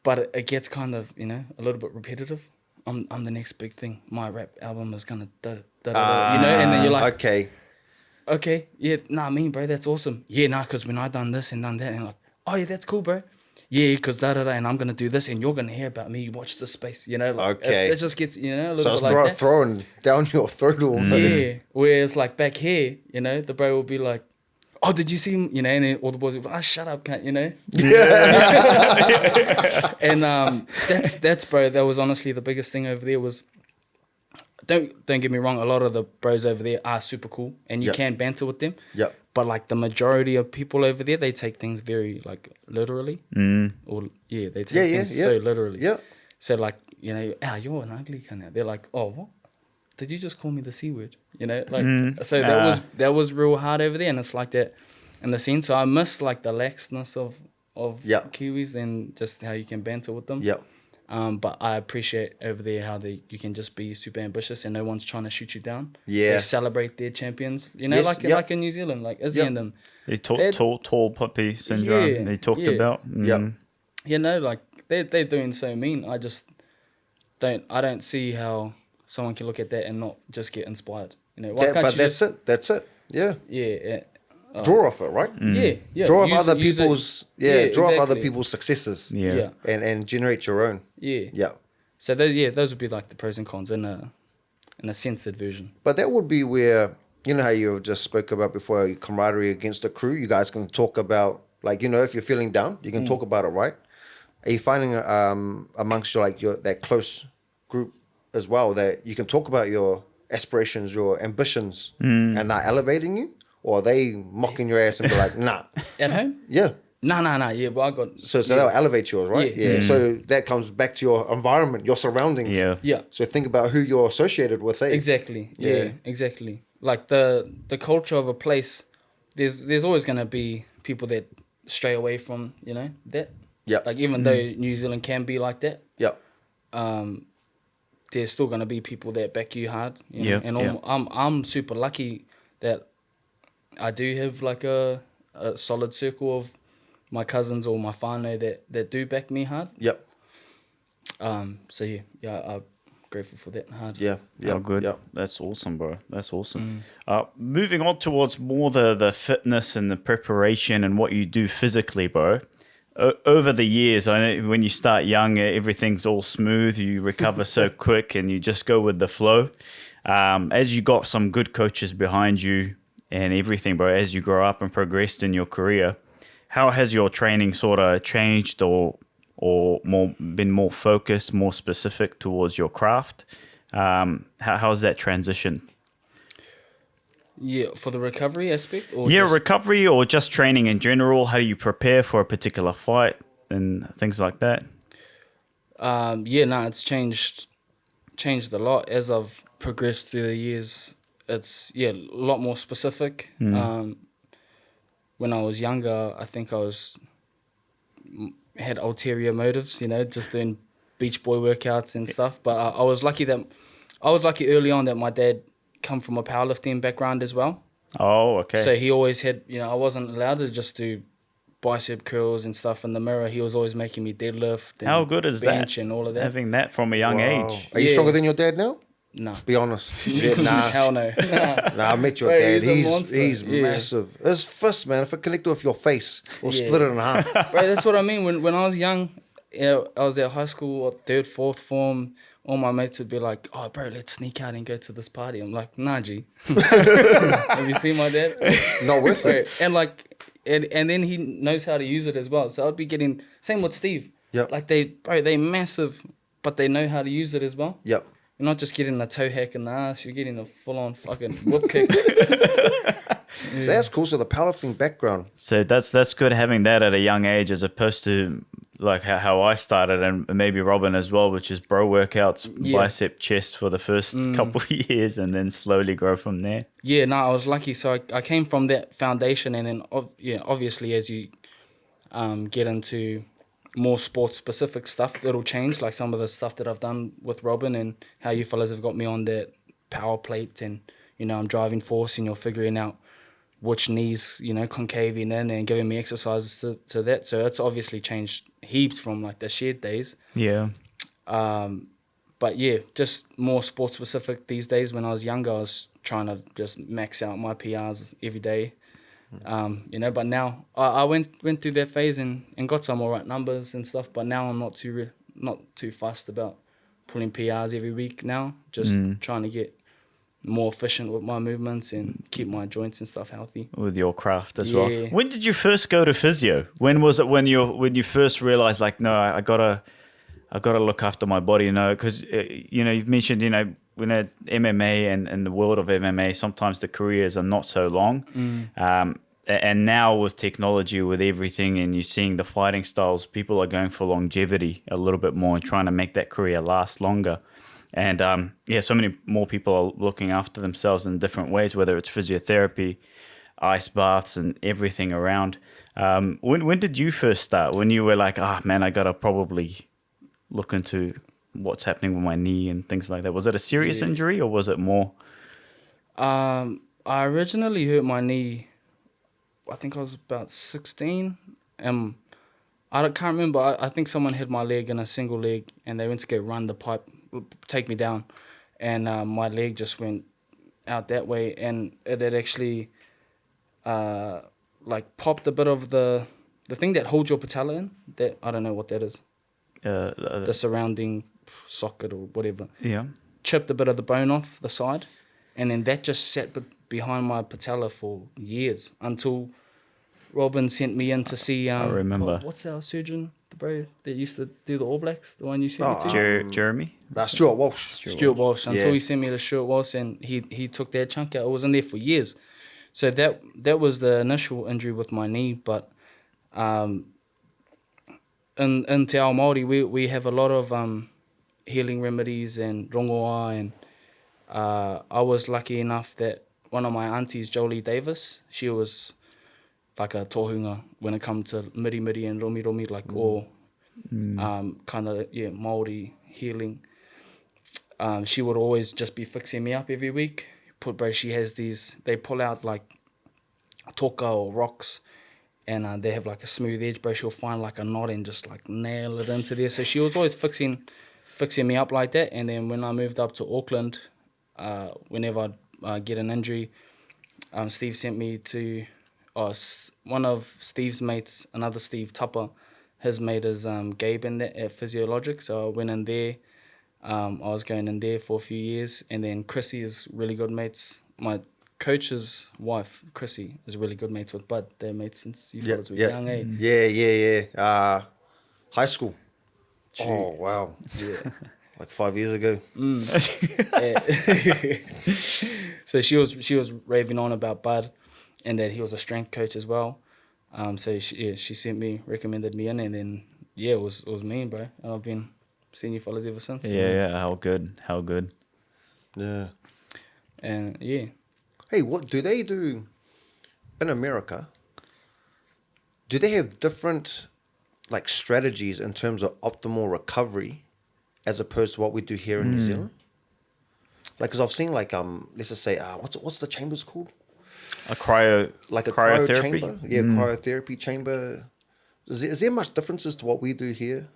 But it gets kind of, you know, a little bit repetitive. I'm the next big thing. My rap album is going to you know, and then you're like, okay, yeah, nah, mean, bro, that's awesome. Yeah, nah, because when I done this and done that, and like, oh, yeah, that's cool, bro. Yeah, because and I'm going to do this, and you're going to hear about me. Watch this space, you know? Like, it just gets, you know, a little bit like that. Throwing down your throat almost. Yeah, whereas like back here, you know, the bro will be like, oh, did you see him? You know, and then all the boys will be like, shut up, cunt, you know? Yeah. And that's, bro, that was honestly the biggest thing over there was, don't get me wrong, a lot of the bros over there are super cool, and you can banter with them. Yep. But like the majority of people over there, they take things very like literally. Or they take things so literally. Yeah. So like, you know, you're an ugly cunt. They're like, oh, what? Did you just call me the C word? You know, like so that was real hard over there, and it's like that in the sense. So I miss like the laxness of Kiwis and just how you can banter with them. Yeah. But I appreciate over there how you can just be super ambitious and no one's trying to shoot you down. Yeah. They celebrate their champions. You know, like in New Zealand, like Izzy and them. The tall puppy syndrome they talked about. Yeah. You know, like they're doing so mean. I just don't see how someone can look at that and not just get inspired. You know, why can't you that's it. Yeah. Yeah. Draw off it, right? Yeah. Draw off other people's draw off other exactly. people's successes. Yeah. And generate your own. Yeah. Yeah. So those would be like the pros and cons in a censored version. But that would be where, you know how you just spoke about before, your camaraderie against the crew. You guys can talk about, like, you know, if you're feeling down, you can talk about it, right? Are you finding amongst your that close group as well that you can talk about your aspirations, your ambitions, and they're elevating you? Or are they mocking your ass and be like, nah? At home? Yeah. Nah. Yeah, but I got... So they'll elevate yours, right? Yeah. So that comes back to your environment, your surroundings. Yeah. So think about who you're associated with. Exactly. Yeah, exactly. Like the culture of a place, there's always going to be people that stray away from, you know, that. Yeah. Like even though New Zealand can be like that. Yeah. There's still going to be people that back you hard. You know? And I'm super lucky that I do have like a solid circle of my cousins or my whānau that do back me hard. Yep. So I'm grateful for that hard. Yeah. Oh, good. Yep. That's awesome, bro. That's awesome. Moving on towards more the fitness and the preparation and what you do physically, bro. Over the years, I know when you start young, everything's all smooth. You recover so quick and you just go with the flow. As you got some good coaches behind you and everything, bro, as you grow up and progressed in your career, how has your training sort of changed or been more focused, more specific towards your craft? How's that transition? Yeah, for the recovery aspect? Or recovery or just training in general. How do you prepare for a particular fight and things like that? It's changed a lot as I've progressed through the years. It's a lot more specific. When I was younger, I think I had ulterior motives, you know, just doing beach boy workouts and stuff. But I was lucky early on that my dad come from a powerlifting background as well. Oh, okay. So he always had, you know, I wasn't allowed to just do bicep curls and stuff in the mirror. He was always making me deadlift and how good is bench that? And all of that. Having that from a young age. Are you stronger than your dad now? No. Be honest. Nah. Hell no. Nah, I met your dad. He's massive. His fist, man, if it connected with your face, or split it in half. Bro, that's what I mean. When I was young, you know, I was at high school, 3rd, 4th form. All my mates would be like, oh, bro, let's sneak out and go to this party. I'm like, nah, G. Have you seen my dad? Not with it. And like, and then he knows how to use it as well. So I'd be getting, same with Steve. Yep. Like they massive, but they know how to use it as well. Yep. You're not just getting a toe hack in the ass, you're getting a full-on fucking whip kick. So that's cool. So the powerlifting background. So that's good having that at a young age as opposed to like how I started and maybe Robin as well, which is bro workouts, bicep, chest for the first couple of years and then slowly grow from there. Yeah, no, I was lucky. So I came from that foundation and then obviously as you get into more sports specific stuff that'll change, like some of the stuff that I've done with Robin and how you fellas have got me on that power plate, and I'm driving force, and you're figuring out which knees, concaving in and giving me exercises to that. So it's obviously changed heaps from like the shared days. Yeah. But yeah, just more sports specific these days. When I was younger, I was trying to just max out my PRs every day. But now I went through that phase and got some all right numbers and stuff. But now I'm not too fussed about pulling PRs every week now. Just trying to get more efficient with my movements and keep my joints and stuff healthy. With your craft as well. When did you first go to physio? When was it when you first realized like, no, I gotta look after my body, because you've mentioned when at MMA and the world of MMA, sometimes the careers are not so long. And now with technology, with everything, and you're seeing the fighting styles, people are going for longevity a little bit more and trying to make that career last longer. And so many more people are looking after themselves in different ways, whether it's physiotherapy, ice baths, and everything around. When did you first start? When you were like, man, I gotta probably look into what's happening with my knee and things like that. Was it a serious injury, or was it more? I originally hurt my knee, I think I was about 16. I can't remember. I think someone hit my leg in a single leg, and they went to go run the pipe, take me down, and my leg just went out that way, and it had actually popped a bit of the thing that holds your patella in. That I don't know what that is. The surrounding socket or whatever. Yeah. Chipped a bit of the bone off the side, and then that just sat behind my patella for years until Robin sent me in to see. I remember. What's our surgeon, the bro that used to do the All Blacks, the one you sent me to? Jeremy? That's Stuart Walsh. Stuart Walsh. Until he sent me to Stuart Walsh, and he took that chunk out. It was in there for years. So that was the initial injury with my knee, but in Te Ao Māori, we have a lot of healing remedies and rongoa, and I was lucky enough that one of my aunties, Jolie Davis, she was like a tohunga when it comes to miri and romi, like all kind of, Māori healing. She would always just be fixing me up every week. She has these, they pull out like toka or rocks, and they have like a smooth edge, bro. She'll find like a knot and just like nail it into there. So she was always fixing me up like that. And then when I moved up to Auckland, whenever I'd get an injury, Steve sent me to one of Steve's mates, another Steve Tupper. His mate is Gabe in there at Physiologic. So I went in there. I was going in there for a few years. And then Chrissy is really good mates. My coach's wife, Chrissy, is really good mates with Bud. They're mates since you fellas were young, eh? Yeah. High school. Gee. Oh, wow. Yeah. Like 5 years ago. So she was raving on about Bud and that he was a strength coach as well. So she sent me, recommended me in, and then, it was me, bro. And I've been seeing you fellas ever since. Yeah, how good. Yeah. And, Hey, what do they do in America? Do they have different like strategies in terms of optimal recovery as opposed to what we do here in New Zealand? Like, because I've seen like let's just say what's the chambers called? A cryotherapy chamber. Yeah, cryotherapy chamber. Is there much differences to what we do here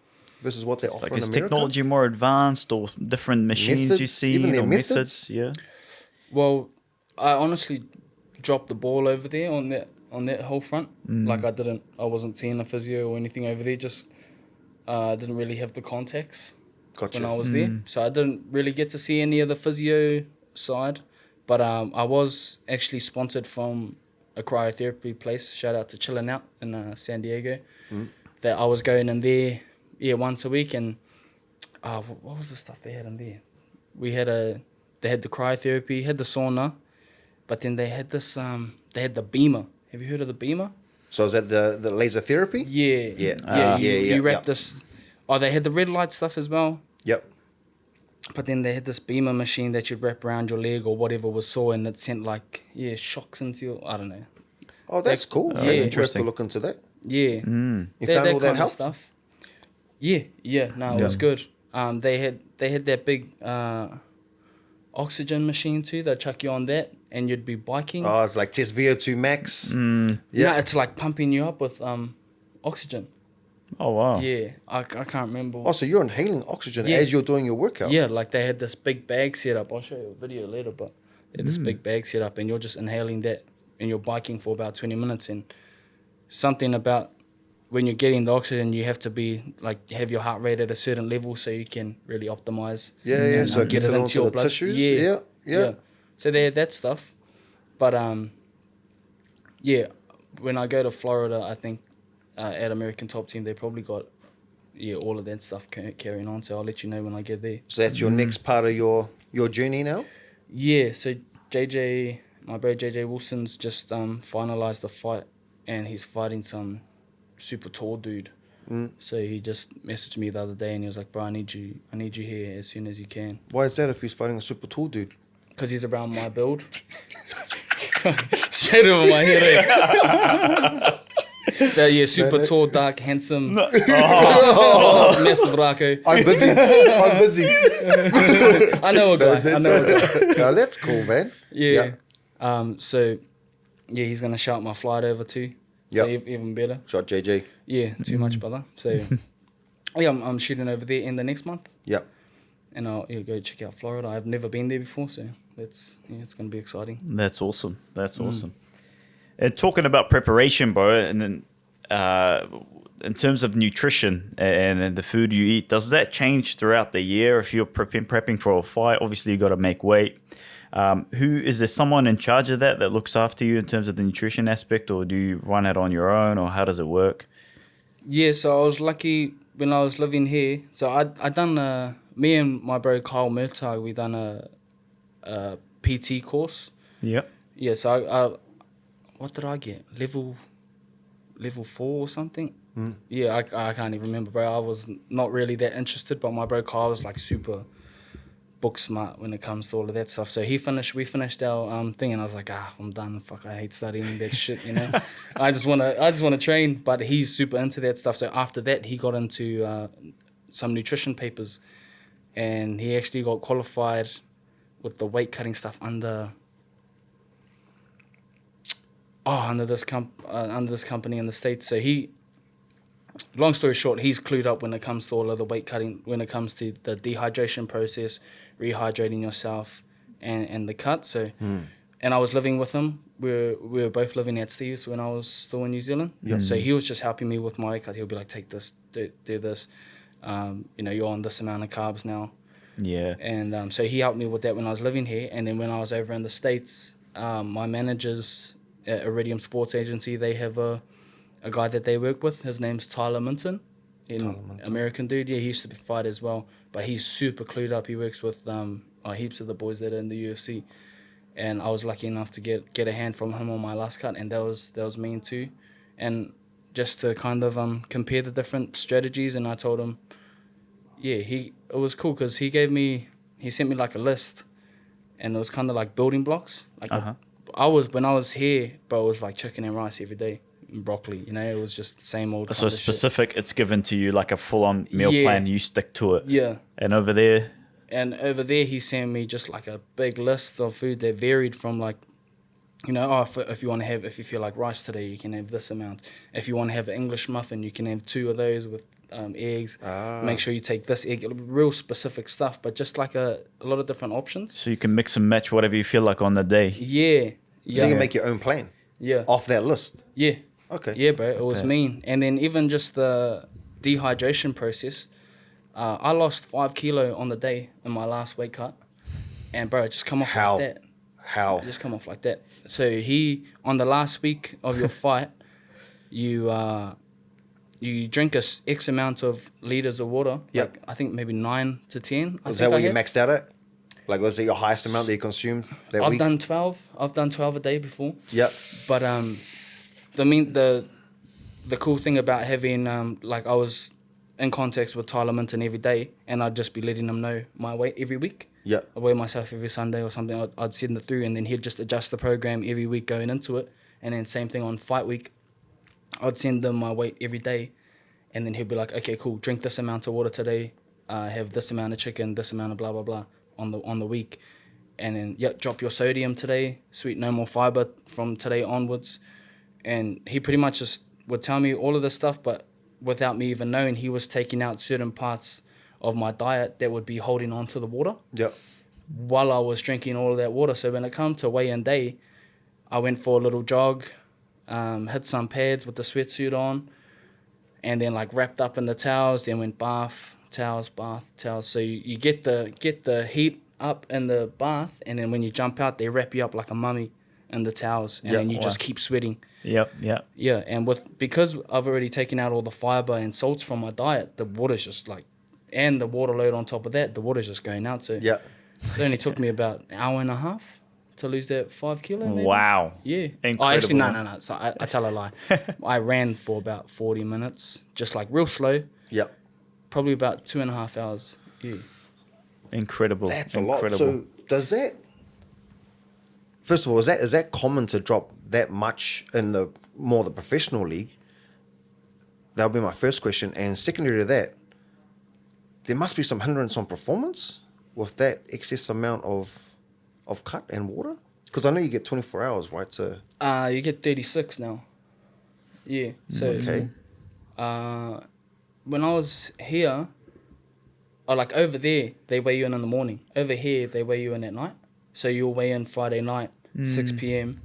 versus what they offer in America? Is technology more advanced, or different machines you see, even their or methods? Yeah. Well, I honestly dropped the ball over there on that whole front. Like I wasn't seeing a physio or anything over there. Just didn't really have the contacts when I was there, so I didn't really get to see any of the physio side. But I was actually sponsored from a cryotherapy place. Shout out to Chillin' Out in San Diego. That I was going in there once a week, and what was the stuff they had in there? They had the cryotherapy, had the sauna. But then they had this, they had the beamer. Have you heard of the beamer? So is that the laser therapy? Yeah. You wrap this. Oh, they had the red light stuff as well. Yep. But then they had this beamer machine that you'd wrap around your leg or whatever was sore, and it sent like, shocks into your, I don't know. Oh, that's cool. Yeah. Interesting. To look into that. Yeah. You found all that help? Stuff. No, it was good. They had that big oxygen machine too. They'd chuck you on that, and you'd be biking. Oh, it's like test VO2 max. No, it's like pumping you up with oxygen. Oh, wow. Yeah, I can't remember. Oh, so you're inhaling oxygen as you're doing your workout. Yeah, like they had this big bag set up. I'll show you a video later, but they had this big bag set up, and you're just inhaling that, and you're biking for about 20 minutes. And something about when you're getting the oxygen, you have to be like have your heart rate at a certain level so you can really optimize. Yeah. So it gets it onto the blood. tissues. Yeah. So they had that stuff, but when I go to Florida, I think at American Top Team they probably got all of that stuff carrying on. So I'll let you know when I get there. So that's your next part of your journey now. Yeah. So my bro JJ Wilson's just finalized the fight, and he's fighting some super tall dude. So he just messaged me the other day, and he was like, "Bro, I need you here as soon as you can." Why is that if he's fighting a super tall dude? Because he's around my build. Straight over my head. Super tall, dark, handsome. Massive Rako. I'm busy. I know a guy. No, that's cool, man. Yeah. He's going to shout my flight over too. Yeah. So even better. Shot JJ. Yeah, too much, brother. So, I'm shooting over there in the next month. Yep. And I'll go check out Florida. I've never been there before, so it's going to be exciting. That's awesome. And talking about preparation, bro, and then in terms of nutrition and the food you eat, does that change throughout the year if you're prepping for a fight? Obviously, you got to make weight. Is there someone in charge of that looks after you in terms of the nutrition aspect, or do you run it on your own, or how does it work? Yeah, so I was lucky when I was living here. So I done me and my bro Kyle Murtagh, we done a PT course. Yep. Yeah, so I what did I get? Level 4 or something? Yeah, I can't even remember, bro. I was not really that interested, but my bro Kyle was like super book smart when it comes to all of that stuff. So we finished our thing, and I was like, I'm done. Fuck, I hate studying that shit, you know. I just wanna train, but he's super into that stuff. So after that, he got into some nutrition papers, and he actually got qualified with the weight cutting stuff under this company in the States. So long story short, he's clued up when it comes to all of the weight cutting, when it comes to the dehydration process, rehydrating yourself, and the cut. So, and I was living with him. We were both living at Steve's when I was still in New Zealand. Yep. So he was just helping me with my weight cut. He'll be like, take this, do this. You're on this amount of carbs now. Yeah. And so he helped me with that when I was living here. And then when I was over in the States, my managers at Iridium Sports Agency, they have a guy that they work with. His name's Tyler Minton. American dude. Yeah, he used to fight as well, but he's super clued up. He works with heaps of the boys that are in the UFC, and I was lucky enough to get a hand from him on my last cut, and that was mean too. And just to kind of compare the different strategies, and I told him, it was cool because he sent me like a list, and it was kind of like building blocks. Like when I was here, bro, it was like chicken and rice every day. Broccoli, it was just the same old. So specific, shit. It's given to you like a full-on meal plan. You stick to it. Yeah. And over there, he sent me just like a big list of food that varied from like, if you feel like rice today, you can have this amount. If you want to have an English muffin, you can have 2 of those with eggs. Make sure you take this egg. Real specific stuff, but just like a lot of different options. So you can mix and match whatever you feel like on the day. Yeah. So you can make your own plan. Yeah. Off that list. Yeah. Okay. Yeah, bro, it was mean. And then even just the dehydration process, I lost 5 kilo on the day in my last weight cut. And, bro, it just come off like that. How? It just come off like that. So on the last week of your fight, you drink X amount of liters of water. Yep. Like, I think maybe 9 to 10. Was that what you maxed out at? Like, was it your highest amount that you consumed that week? I've done 12. I've done 12 a day before. Yep. But the cool thing about having I was in contact with Tyler Minton every day, and I'd just be letting him know my weight every week. Yeah. I weigh myself every Sunday or something. I'd send it through, and then he'd just adjust the program every week going into it. And then same thing on fight week, I'd send them my weight every day, and then he'll be like, okay, cool, drink this amount of water today, have this amount of chicken, this amount of blah, blah, blah on the week. And then, drop your sodium today, sweet, no more fiber from today onwards. And he pretty much just would tell me all of this stuff, but without me even knowing, he was taking out certain parts of my diet that would be holding on to the water. Yep. While I was drinking all of that water. So when it come to weigh-in day, I went for a little jog, hit some pads with the sweatsuit on, and then like wrapped up in the towels, then went bath, towels. So you get the heat up in the bath, and then when you jump out, they wrap you up like a mummy in the towels, and then you just keep sweating. Yeah, and because I've already taken out all the fiber and salts from my diet, the water's just like, and the water load on top of that, the water's just going out. So it only took me about an hour and a half to lose that 5 kilo. Maybe. Wow. Yeah. Incredible. Oh, actually, no. So I tell a lie. I ran for about 40 minutes, just like real slow. Yep. Probably about 2.5 hours. Yeah. Incredible. That's a lot. So does that, first of all, is that common to drop that much in the professional league? That'll be my first question. And secondary to that, there must be some hindrance on performance with that excess amount of cut and water? Because I know you get 24 hours, right? So you get 36 now. Yeah. So okay. When I was here, like over there, they weigh you in the morning. Over here, they weigh you in at night. So you'll weigh in Friday night, 6 p.m.,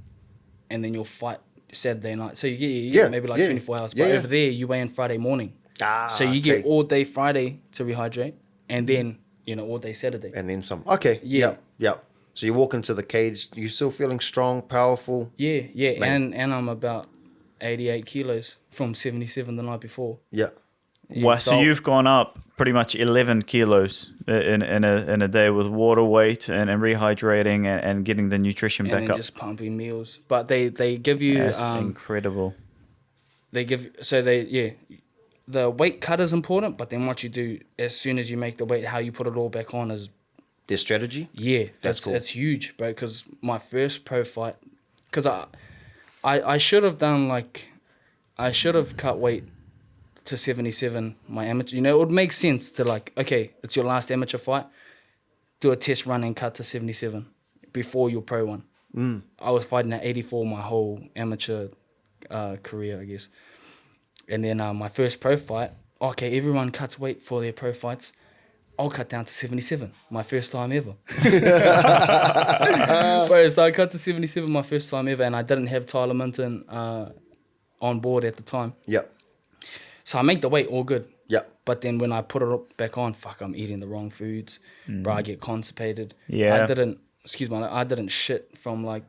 and then you'll fight Saturday night. So you get maybe like 24 hours. But over there, you weigh in Friday morning. So you get all day Friday to rehydrate, and then, all day Saturday. And then some. Okay. Yeah. So you walk into the cage, you still feeling strong, powerful? Yeah. And I'm about 88 kilos from 77 the night before. Yeah. Wow, so you've gone up pretty much 11 kilos in a day with water weight and rehydrating and getting the nutrition back up. And just pumping meals. But they give you... That's incredible. The weight cut is important, but then what you do as soon as you make the weight, how you put it all back on is... Their strategy? Yeah. That's cool. That's huge, bro, because my first pro fight... Because I should have done I should have cut weight to 77, my amateur. It would make sense to okay, it's your last amateur fight, do a test run and cut to 77 before your pro one. I was fighting at 84 my whole amateur career, I guess. And then my first pro fight, okay, everyone cuts weight for their pro fights. I'll cut down to 77, my first time ever. Bro, so I cut to 77 my first time ever, and I didn't have Tyler Minton on board at the time. Yep. So I make the weight all good. Yep. But then when I put it back on, I'm eating the wrong foods. Bro, I get constipated. Yeah. I didn't shit from my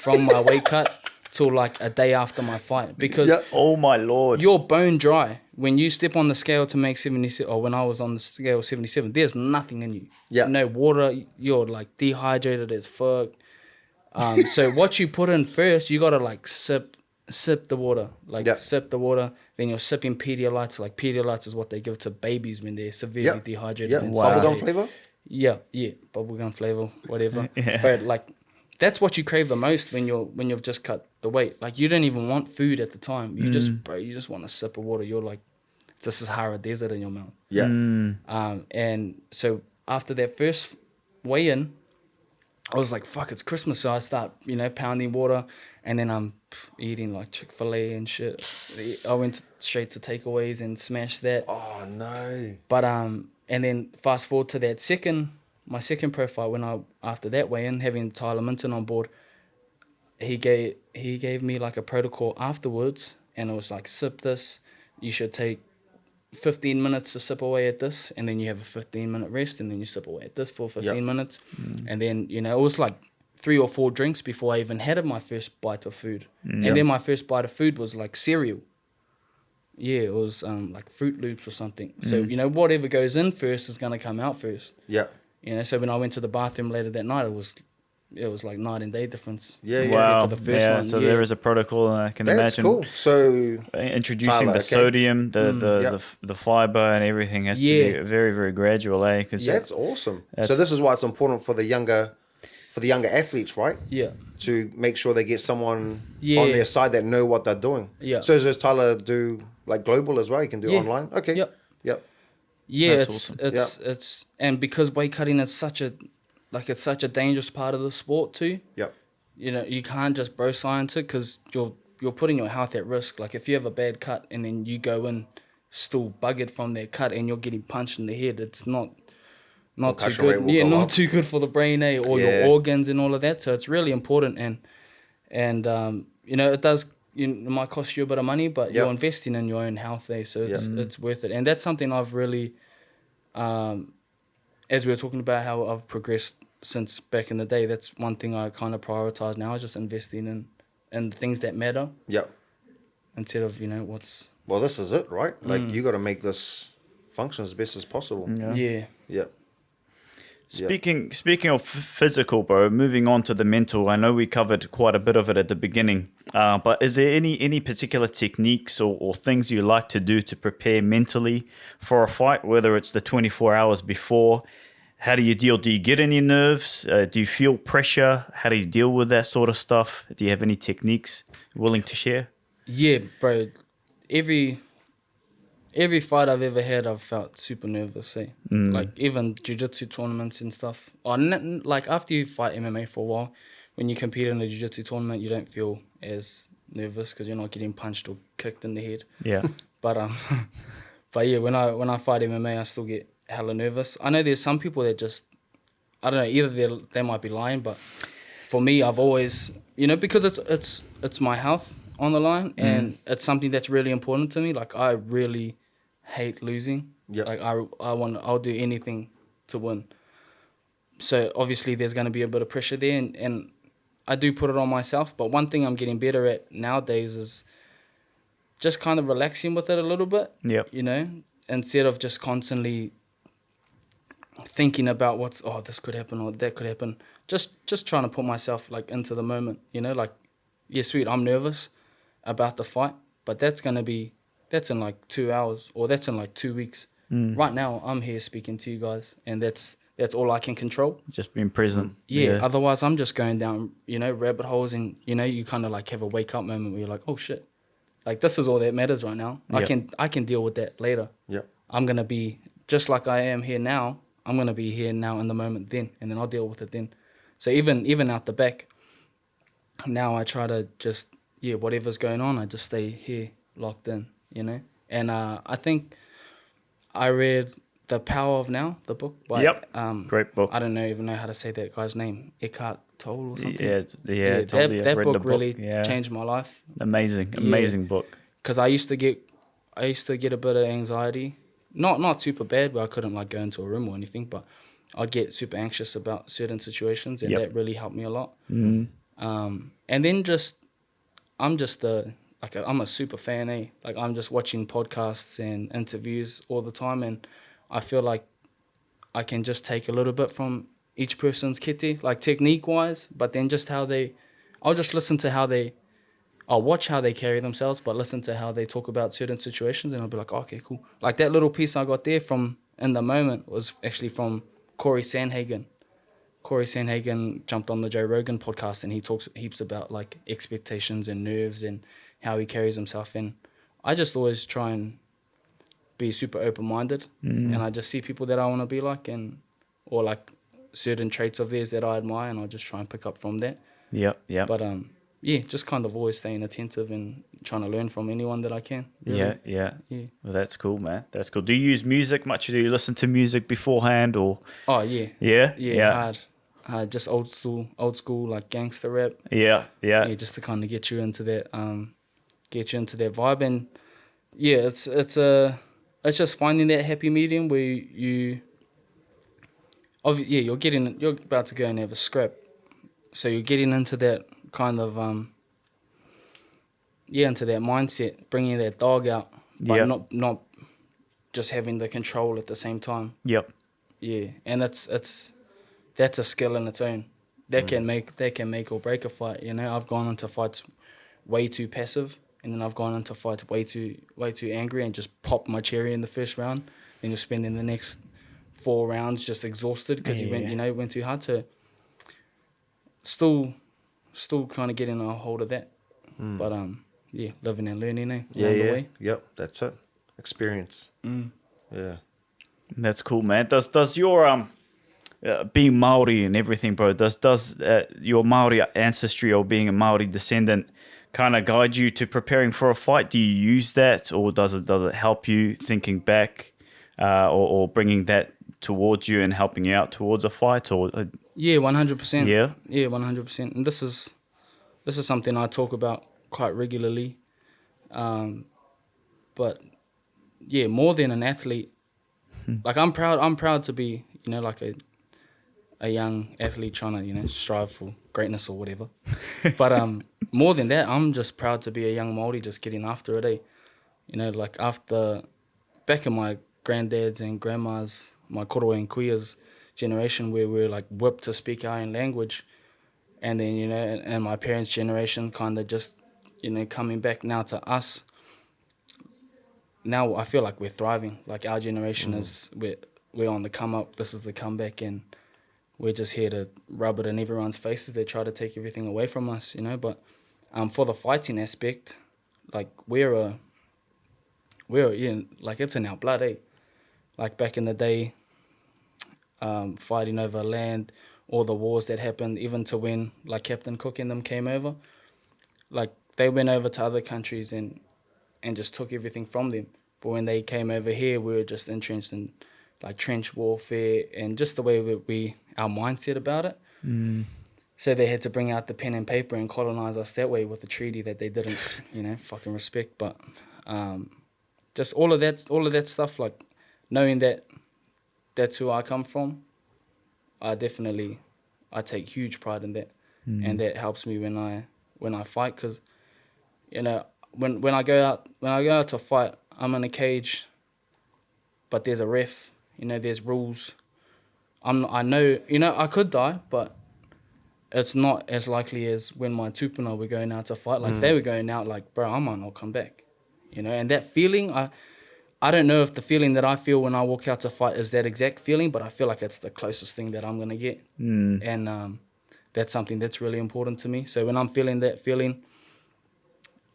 weight cut till a day after my fight. Because oh my Lord. You're bone dry. When you step on the scale to make 77, or when I was on the scale 77, there's nothing in you. Yeah. No water. You're dehydrated as fuck. So what you put in first, you gotta sip the water. Sip the water. Then you're sipping Pedialytes. Pedialytes is what they give to babies when they're severely dehydrated. Yeah. Wow. Bubblegum flavor? Yeah. Bubblegum flavor, whatever. But that's what you crave the most when you've just cut the weight. You don't even want food at the time. You just want a sip of water. You're it's a Sahara Desert in your mouth. Yeah. And so after that first weigh-in, I was like, fuck, it's Christmas. So I start, pounding water, and then I'm eating Chick-fil-A and shit. I went straight to takeaways and smashed that. Oh no. But and then fast forward to my second pro fight, after that weigh-in, having Tyler Minton on board, he gave me a protocol afterwards, and it was sip this. You should take 15 minutes to sip away at this, and then you have a 15-minute rest, and then you sip away at this for 15 minutes. And then, it was 3 or 4 drinks before I even had my first bite of food. And then my first bite of food was cereal. Yeah, it was Fruit Loops or something. So, whatever goes in first is going to come out first. Yeah. So when I went to the bathroom later that night, it was night and day difference. Yeah. Wow. To the first one. So there is a protocol, and I can That's imagine. Cool. So introducing the sodium, the fiber, and everything has to be very, very gradual, eh? That's awesome. So this is why it's important for the younger for the younger athletes, right? Yeah. To make sure they get someone Yeah. on their side that know what they're doing. Yeah. So does Tyler do like global as well? You can do Yeah. online? Okay. Yep. Yep. Yeah, That's it's awesome. it's and because weight cutting is such a dangerous part of the sport too. Yep. You know, you can't just bro science it because you're putting your health at risk. Like if you have a bad cut and then you go in still buggered from that cut and you're getting punched in the head, it's not too Concussion rate good. will Yeah, go not up. too good for the brain, or Yeah. your organs and all of that. So it's really important and you know, it does. It might cost you a bit of money, but you're Yep. investing in your own health, so Yep. it's worth it. And that's something I've really, as we were talking about how I've progressed since back in the day, that's one thing I kind of prioritize now, is just investing in the things that matter Yep. instead of, you know, what's... Well, this is it, right? Like you got to make this function as best as possible. Yeah. Yep. Speaking of physical, bro, moving on to the mental, I know we covered quite a bit of it at the beginning, but is there any particular techniques or things you like to do to prepare mentally for a fight, whether it's the 24 hours before? How do you deal? Do you get any nerves? Do you feel pressure? How do you deal with that sort of stuff? Do you have any techniques you're willing to share? Yeah, bro. Every fight I've ever had, I've felt super nervous. Like even jiu-jitsu tournaments and stuff. Or like after you fight MMA for a while, when you compete in a jiu-jitsu tournament, you don't feel as nervous because you're not getting punched or kicked in the head. Yeah. But but yeah, when I fight MMA, I still get hella nervous. I know there's some people that just, I don't know, either they might be lying, but for me, I've always, you know, because it's my health on the line and it's something that's really important to me. Like I really hate losing. Yep. Like I'll do anything to win. So obviously there's going to be a bit of pressure there and I do put it on myself. But one thing I'm getting better at nowadays is just kind of relaxing with it a little bit. Yep. You know, instead of just constantly thinking about this could happen or that could happen. Just trying to put myself like into the moment, you know, like, yeah, sweet, I'm nervous about the fight, but that's in like 2 hours or that's in like 2 weeks. Right now I'm here speaking to you guys and that's all I can control. Just being present. Yeah. Otherwise I'm just going down, you know, rabbit holes and, you know, you kind of like have a wake up moment where you're like, oh shit, like this is all that matters right now. Yep. I can deal with that later. Yep. I'm going to be just like I am here now. I'm going to be here now in the moment then, and then I'll deal with it then. So even out the back, now I try to just, whatever's going on, I just stay here locked in, you know? And I think I read The Power of Now, the book. By, Great book. I don't even know how to say that guy's name. Eckhart Tolle or something. Totally. That I've read book the really Yeah. changed my life. Amazing book. Because I used to get a bit of anxiety. Not super bad, but I couldn't like go into a room or anything, but I'd get super anxious about certain situations, and that really helped me a lot. And then I'm a super fan, Like I'm just watching podcasts and interviews all the time, and I feel like I can just take a little bit from each person's kete, like technique wise, but then just I'll just listen to I'll watch how they carry themselves, but listen to how they talk about certain situations, and I'll be like, okay, cool. Like that little piece I got there from in the moment was actually from Corey Sandhagen. Corey Sandhagen jumped on the Joe Rogan podcast, and he talks heaps about like expectations and nerves and how he carries himself. And I just always try and be super open-minded, and I just see people that I want to be like, or like certain traits of theirs that I admire, and I just try and pick up from that. Yeah. But just kind of always staying attentive and trying to learn from anyone that I can. Really. Yeah. Well, that's cool, man. That's cool. Do you use music much? Do you listen to music beforehand or? Oh yeah. Yeah. Hard. Just old school like gangster rap. Yeah. Just to kind of get you into that vibe, and it's just finding that happy medium where you're about to go and have a scrap, so you're getting into that kind of into that mindset, bringing that dog out, but not just having the control at the same time. Yep. Yeah, and that's a skill in its own. That can make or break a fight. You know, I've gone into fights way too passive, and then I've gone into fights way too angry and just popped my cherry in the first round. Then you're spending the next 4 rounds just exhausted because you went too hard. So still kind of getting a hold of that. But yeah, living and learning, along the way. Yep, that's it. Experience. Yeah. That's cool, man. Does your being Maori and everything, bro? Does your Maori ancestry or being a Maori descendant kind of guide you to preparing for a fight? Do you use that, or does it help you thinking back, or bringing that towards you and helping you out towards a fight? Or Yeah, 100%. Yeah? Yeah, 100%. And this is something I talk about quite regularly. But yeah, more than an athlete, like I'm proud to be, like a young athlete trying to, strive for greatness or whatever. But more than that, I'm just proud to be a young Maori just getting after it, like after back in my granddad's and grandma's, my koroe and kuia's generation, where we're like whipped to speak our own language, and then and my parents' generation kind of just coming back now to us. Now I feel like we're thriving. Like our generation is we're on the come up. This is the comeback, and we're just here to rub it in everyone's faces. They try to take everything away from us, But for the fighting aspect, like we're like it's in our blood, eh? Like back in the day, fighting over land, all the wars that happened, even to when like Captain Cook and them came over, like they went over to other countries and just took everything from them. But when they came over here, we were just entrenched in like trench warfare and just the way our mindset about it. So they had to bring out the pen and paper and colonize us that way with a treaty that they didn't, fucking respect. But just all of that stuff, like knowing that that's who I come from, I take huge pride in that, and that helps me when I fight, because when I go out to fight, I'm in a cage, but there's a ref, there's rules. I know, I could die, but it's not as likely as when my tupuna were going out to fight. Like they were going out like, bro, I might not come back, and that feeling, I don't know if the feeling that I feel when I walk out to fight is that exact feeling, but I feel like it's the closest thing that I'm going to get. And that's something that's really important to me. So when I'm feeling that feeling,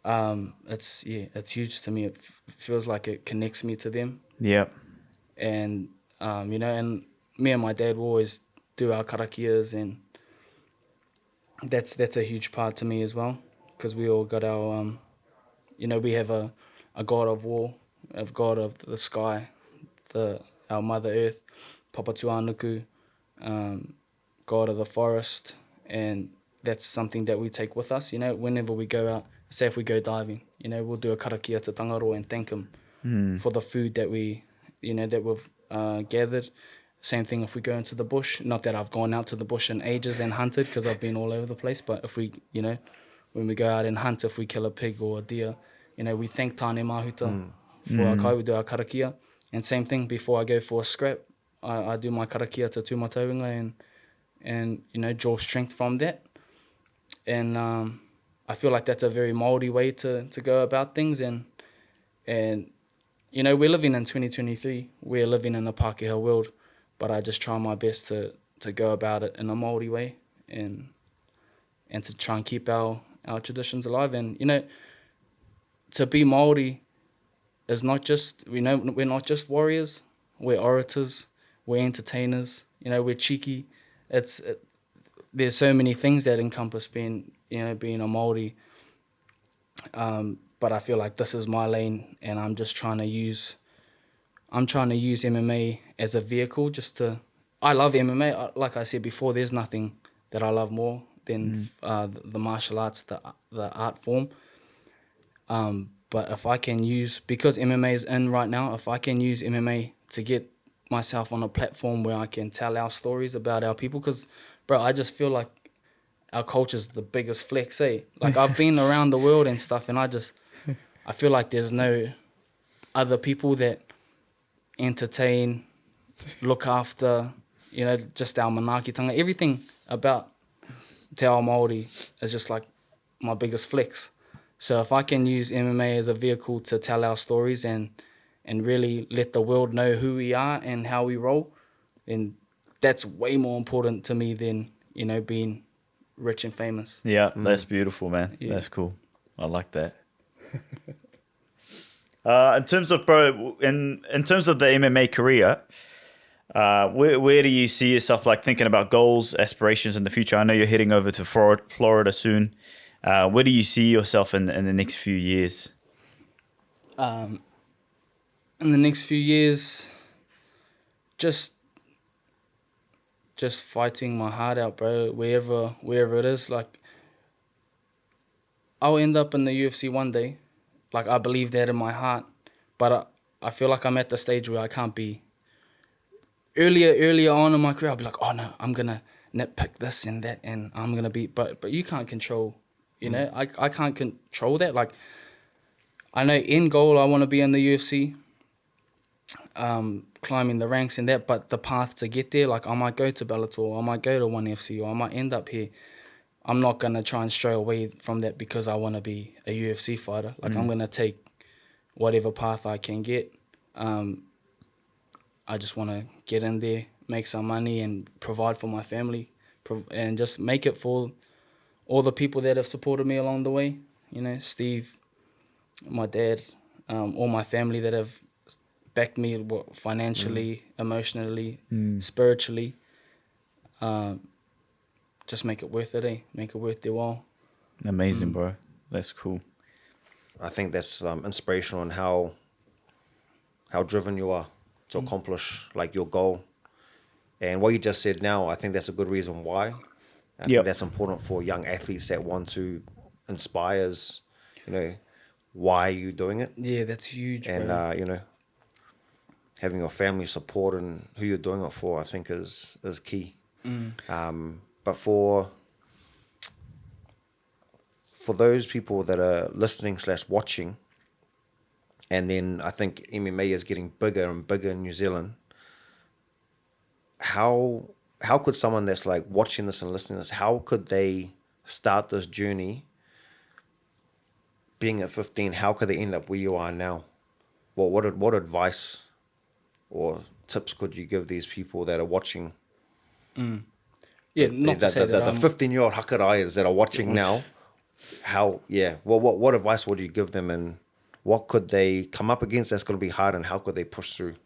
it's huge to me. It feels like it connects me to them. Yep. And, and me and my dad will always do our karakias, and that's a huge part to me as well, because we all got our, we have a god of war, a god of the sky, our Mother Earth, Papatuanuku, god of the forest, and that's something that we take with us, whenever we go out. Say if we go diving, we'll do a karakia to Tangaroa and thank him for the food that we, that we've gathered. Same thing if we go into the bush. Not that I've gone out to the bush in ages and hunted, because I've been all over the place, but if we, when we go out and hunt, if we kill a pig or a deer, we thank Tāne Mahuta for our kai, we do our karakia. And same thing, before I go for a scrap, I do my karakia to tūmataunga and draw strength from that. And I feel like that's a very Māori way to go about things. And we're living in 2023. We're living in a Pākehā world, but I just try my best to go about it in a Māori way and to try and keep our traditions alive. And, to be Māori is not just, we're not just warriors, we're orators, we're entertainers, we're cheeky. There's so many things that encompass being a Māori. But I feel like this is my lane, and I'm just trying to use MMA as a vehicle I love MMA. Like I said before, there's nothing that I love more than the martial arts, the art form. But if I can because MMA is in right now, if I can use MMA to get myself on a platform where I can tell our stories about our people, because, bro, I just feel like our culture's the biggest flex, eh? Like, I've been around the world and stuff, and I feel like there's no other people that entertain, look after, just our manaakitanga. Everything about Te Ao Māori is just like my biggest flex. So if I can use MMA as a vehicle to tell our stories and really let the world know who we are and how we roll, then that's way more important to me than, being rich and famous. Yeah, that's beautiful, man. Yeah. That's cool. I like that. In terms of in terms of the MMA career, where do you see yourself like thinking about goals, aspirations in the future? I know you're heading over to Florida soon. Where do you see yourself in the next few years? In the next few years, just fighting my heart out, bro. Wherever it is, like I'll end up in the UFC one day. Like I believe that in my heart, but I feel like I'm at the stage where I can't be. Earlier on in my career, I'll be like, oh no, I'm gonna nitpick this and that, and I'm gonna be. But you can't control. You know, I can't control that. Like I know end goal, I want to be in the UFC. Climbing the ranks and that, but the path to get there, like I might go to Bellator, I might go to 1FC, or I might end up here. I'm not gonna try and stray away from that because I want to be a UFC fighter. Like I'm gonna take whatever path I can get. I just want to get in there, make some money, and provide for my family, and just make it for all the people that have supported me along the way. You know, Steve, my dad, all my family that have backed me financially, emotionally, spiritually. Just make it worth it, eh? Make it worth their while. Amazing, bro. That's cool. I think that's inspirational on how driven you are to accomplish like your goal. And what you just said now, I think that's a good reason why. I think that's important for young athletes that want to inspire, you know, why are you doing it? Yeah, that's huge, and bro. you know, having your family support and who you're doing it for, I think is key. But for those people that are listening / watching, and then I think MMA is getting bigger and bigger in New Zealand. How could someone that's like watching this and listening to this, how could they start this journey? Being at 15, how could they end up where you are now? What advice or tips could you give these people that are watching? Yeah, not to say that the 15-year-old Hakaraias that are watching now. What advice would you give them, and what could they come up against that's going to be hard, and how could they push through?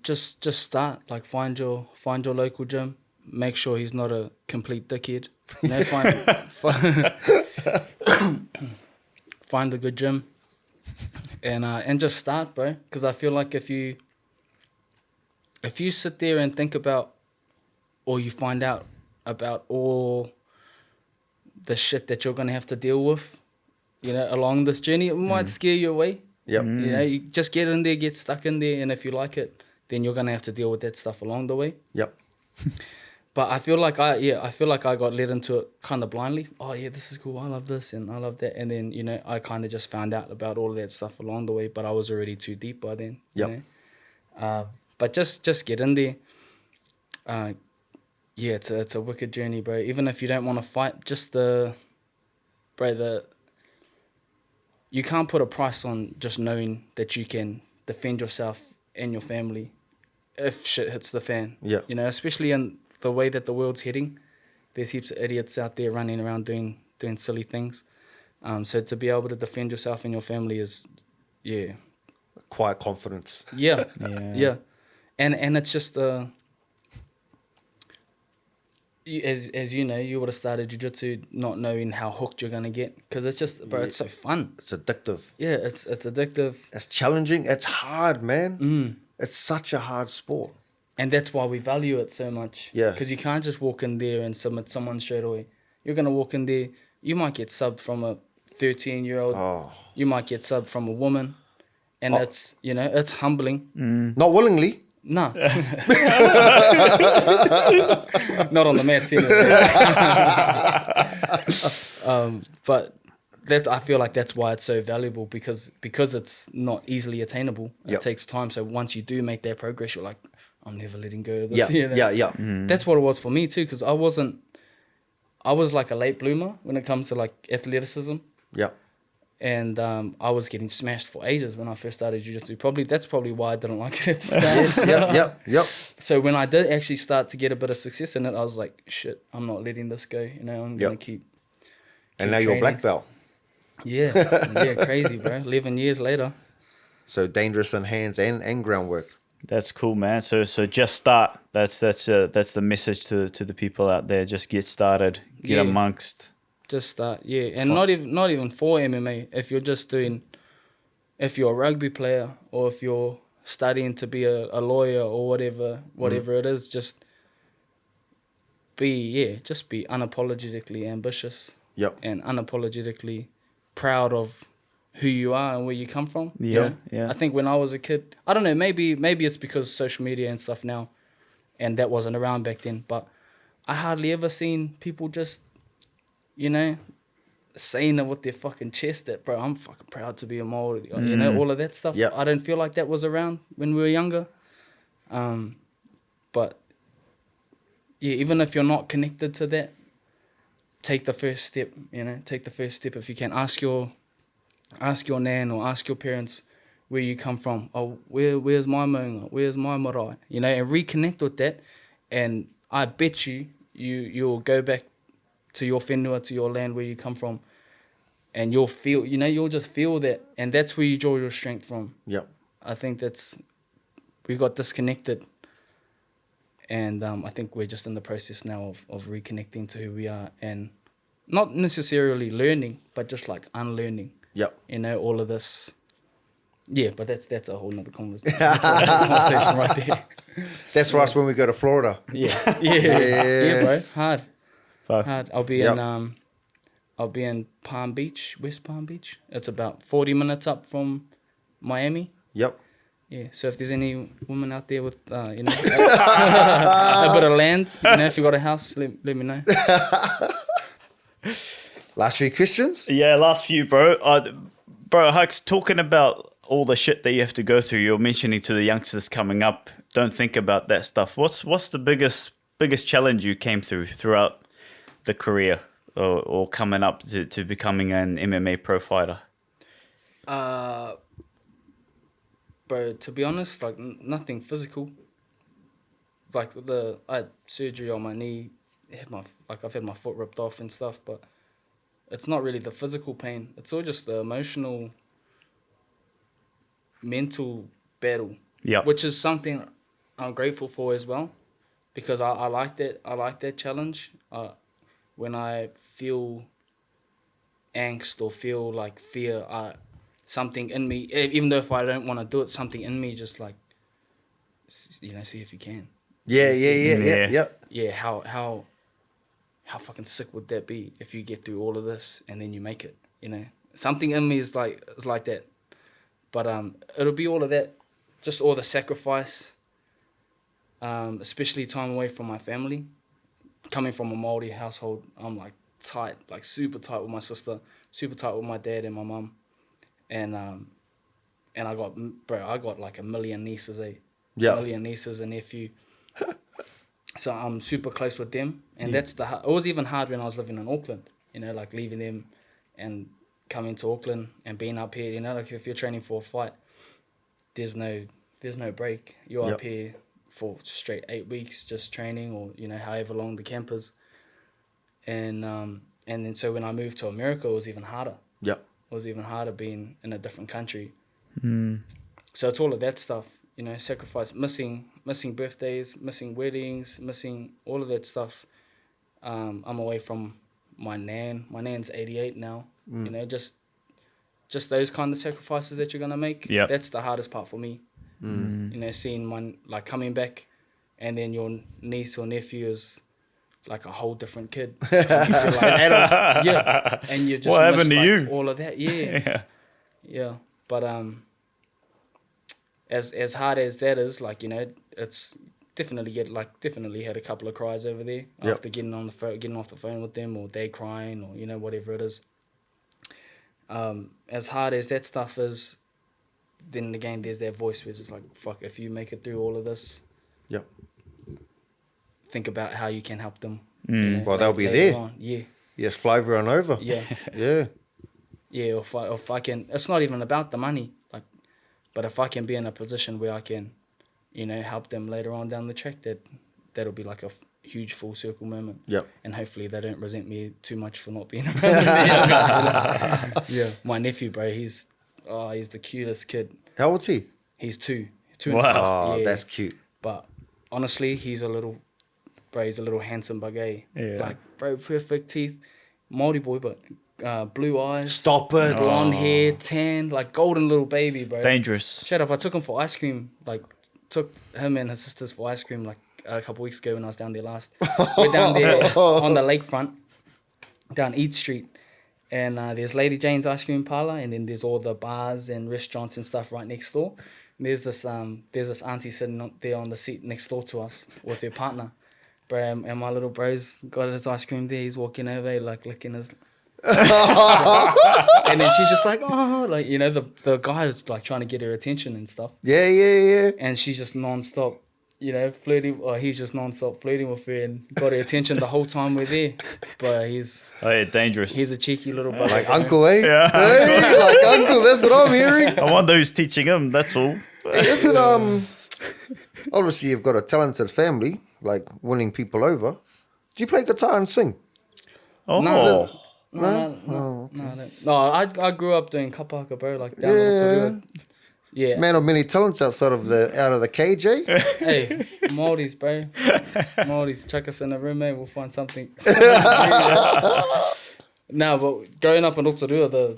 Just start. Like find your local gym. Make sure he's not a complete dickhead. You know, find a good gym, and just start, bro. Because I feel like if you sit there and think about, or you find out about all the shit that you're gonna have to deal with, you know, along this journey, it might scare you away. Yep. You know, you just get in there, get stuck in there, and if you like it, then you're gonna have to deal with that stuff along the way. Yep. But I feel like I got led into it kind of blindly. Oh yeah, this is cool. I love this and I love that. And then, you know, I kind of just found out about all of that stuff along the way, but I was already too deep by then. Yep. You know? But just get in there. Yeah, it's a wicked journey, bro. Even if you don't want to fight, just you can't put a price on just knowing that you can defend yourself and your family if shit hits the fan. Yeah. You know, especially in the way that the world's heading, there's heaps of idiots out there running around doing silly things. So to be able to defend yourself and your family is, yeah. Quiet confidence. Yeah. Yeah. And it's just as you know, you would have started jiu-jitsu not knowing how hooked you're going to get, because it's just, bro, it's so fun. It's addictive. Yeah, it's addictive. It's challenging. It's hard, man. It's such a hard sport. And that's why we value it so much. Yeah. Because you can't just walk in there and submit someone straight away. You're going to walk in there, you might get subbed from a 13-year-old. Oh. You might get subbed from a woman. And it's, you know, it's humbling. Not willingly. No. Not on the mats anyway. But that, I feel like that's why it's so valuable, because it's not easily attainable. It takes time. So once you do make that progress, you're like, I'm never letting go of this. Yeah, you know? yeah. That's what it was for me too, because I was like a late bloomer when it comes to like athleticism. Yeah. And I was getting smashed for ages when I first started jiu-jitsu. That's probably why I didn't like it at the start. Yep. So when I did actually start to get a bit of success in it, I was like, shit, I'm not letting this go. You know, I'm going to keep And now training. you're black belt. Yeah, crazy, bro. 11 years later. So dangerous in hands and groundwork. That's cool, man. So just start. That's the message to the people out there. Just get started. Get amongst. Just start, and not even for MMA. If you're a rugby player or if you're studying to be a lawyer or whatever it is, just be unapologetically ambitious. Yep. And unapologetically proud of who you are and where you come from. Yeah. I think when I was a kid, I don't know, maybe it's because social media and stuff now, and that wasn't around back then. But I hardly ever seen people just, saying it with their fucking chest that, bro, I'm fucking proud to be a Maori. All of that stuff. Yep. I don't feel like that was around when we were younger. But yeah, even if you're not connected to that, take the first step. Take the first step if you can. Ask your nan or ask your parents where you come from. Oh, where's my maunga? Where's my marae? And reconnect with that. And I bet you'll go back to your whenua, to your land where you come from, and you'll feel, you'll just feel that, and that's where you draw your strength from. Yep. I think we got disconnected, and I think we're just in the process now of reconnecting to who we are, and not necessarily learning, but just like unlearning. Yep. All of this. Yeah, but that's a whole nother conversation. That's a whole nother conversation right there. That's for us when we go to Florida. Yeah, bro. Hard. Fuck. Hard. I'll be in Palm Beach, West Palm Beach. It's about 40 minutes up from Miami. Yep. Yeah. So if there's any woman out there with a bit of land, if you got a house, let me know. Last few questions? Yeah, last few, bro. Bro, Hux, talking about all the shit that you have to go through, you're mentioning to the youngsters coming up, don't think about that stuff. What's the biggest challenge you came throughout the career or coming up to becoming an MMA pro fighter? Bro, to be honest, like nothing physical. Like I had surgery on my knee. I've had my foot ripped off and stuff, but it's not really the physical pain. It's all just the emotional, mental battle. Yeah. Which is something I'm grateful for as well, because I like that. I like that challenge. When I feel angst or feel like fear, something in me, even though if I don't want to do it, something in me just like, see if you can. Yeah. Yeah, how fucking sick would that be if you get through all of this and then you make it, Something in me is like that. But it'll be all of that, just all the sacrifice, especially time away from my family. Coming from a Maori household, I'm like tight, like super tight with my sister, super tight with my dad and my mum. And I got like a million nieces, Yeah. A million nieces and nephew. So I'm super close with them, and it was even hard when I was living in Auckland, like leaving them and coming to Auckland and being up here, like if you're training for a fight, there's no break. You're up here for straight 8 weeks just training, or however long the camp is. And then so when I moved to America, it was even harder. Yeah. It was even harder being in a different country. Mm. So it's all of that stuff, sacrifice, missing birthdays, missing weddings, missing all of that stuff. I'm away from my nan. My nan's 88 now. Just those kind of sacrifices that you're gonna make. Yeah. That's the hardest part for me. Seeing coming back, and then your niece or nephew is like a whole different kid. And you feel like adults. Yeah. And you just What happened miss, to you? all of that. Yeah. Yeah. But as hard as that is, it's definitely had a couple of cries over there after getting off the phone with them, or they crying, or whatever it is. As hard as that stuff is, then again there's that voice where it's just like, fuck, if you make it through all of this, think about how you can help them. Well, they'll be there. On. Yeah. Yes, fly everyone over. Yeah. Yeah. if I can, it's not even about the money, like, but if I can be in a position where I can, help them later on down the track, that'll be like a huge full circle moment. Yep. And hopefully they don't resent me too much for not being around. Yeah. My nephew, bro, he's the cutest kid. How old's he? He's two and Wow. a half. Oh, Yeah. that's cute. But honestly, he's a little handsome bug, eh? Yeah. Like, bro, perfect teeth, Maori boy, but blue eyes. Stop it. Blonde hair, tan, like golden little baby, bro. Dangerous. Straight up, I took him for ice cream. Like, took him and his sisters for ice cream like a couple weeks ago when I was down there last. We're down there on the lakefront, down East Street. And there's Lady Jane's ice cream parlor, and then there's all the bars and restaurants and stuff right next door. And there's this auntie sitting there on the seat next door to us with her partner. Bro, and my little bro's got his ice cream there. He's walking over, like licking his... and then she's just like, oh, like, the guy is like trying to get her attention and stuff. Yeah. And she's just non-stop, flirting, or he's just non-stop flirting with her and got her attention the whole time we're there. But Dangerous. he's a cheeky little brother. Like uncle, eh? Yeah. Hey, like uncle, that's what I'm hearing. I wonder who's teaching him, that's all. Isn't obviously you've got a talented family, like winning people over. Do you play guitar and sing? Oh. No. No? No, I grew up doing kapaka, bro, like down Yeah. Yeah. Man of many talents outside of the cage, eh? Hey, Maoris, bro. Maoris, chuck us in a room, mate. We'll find something. No, but growing up in Rotorua,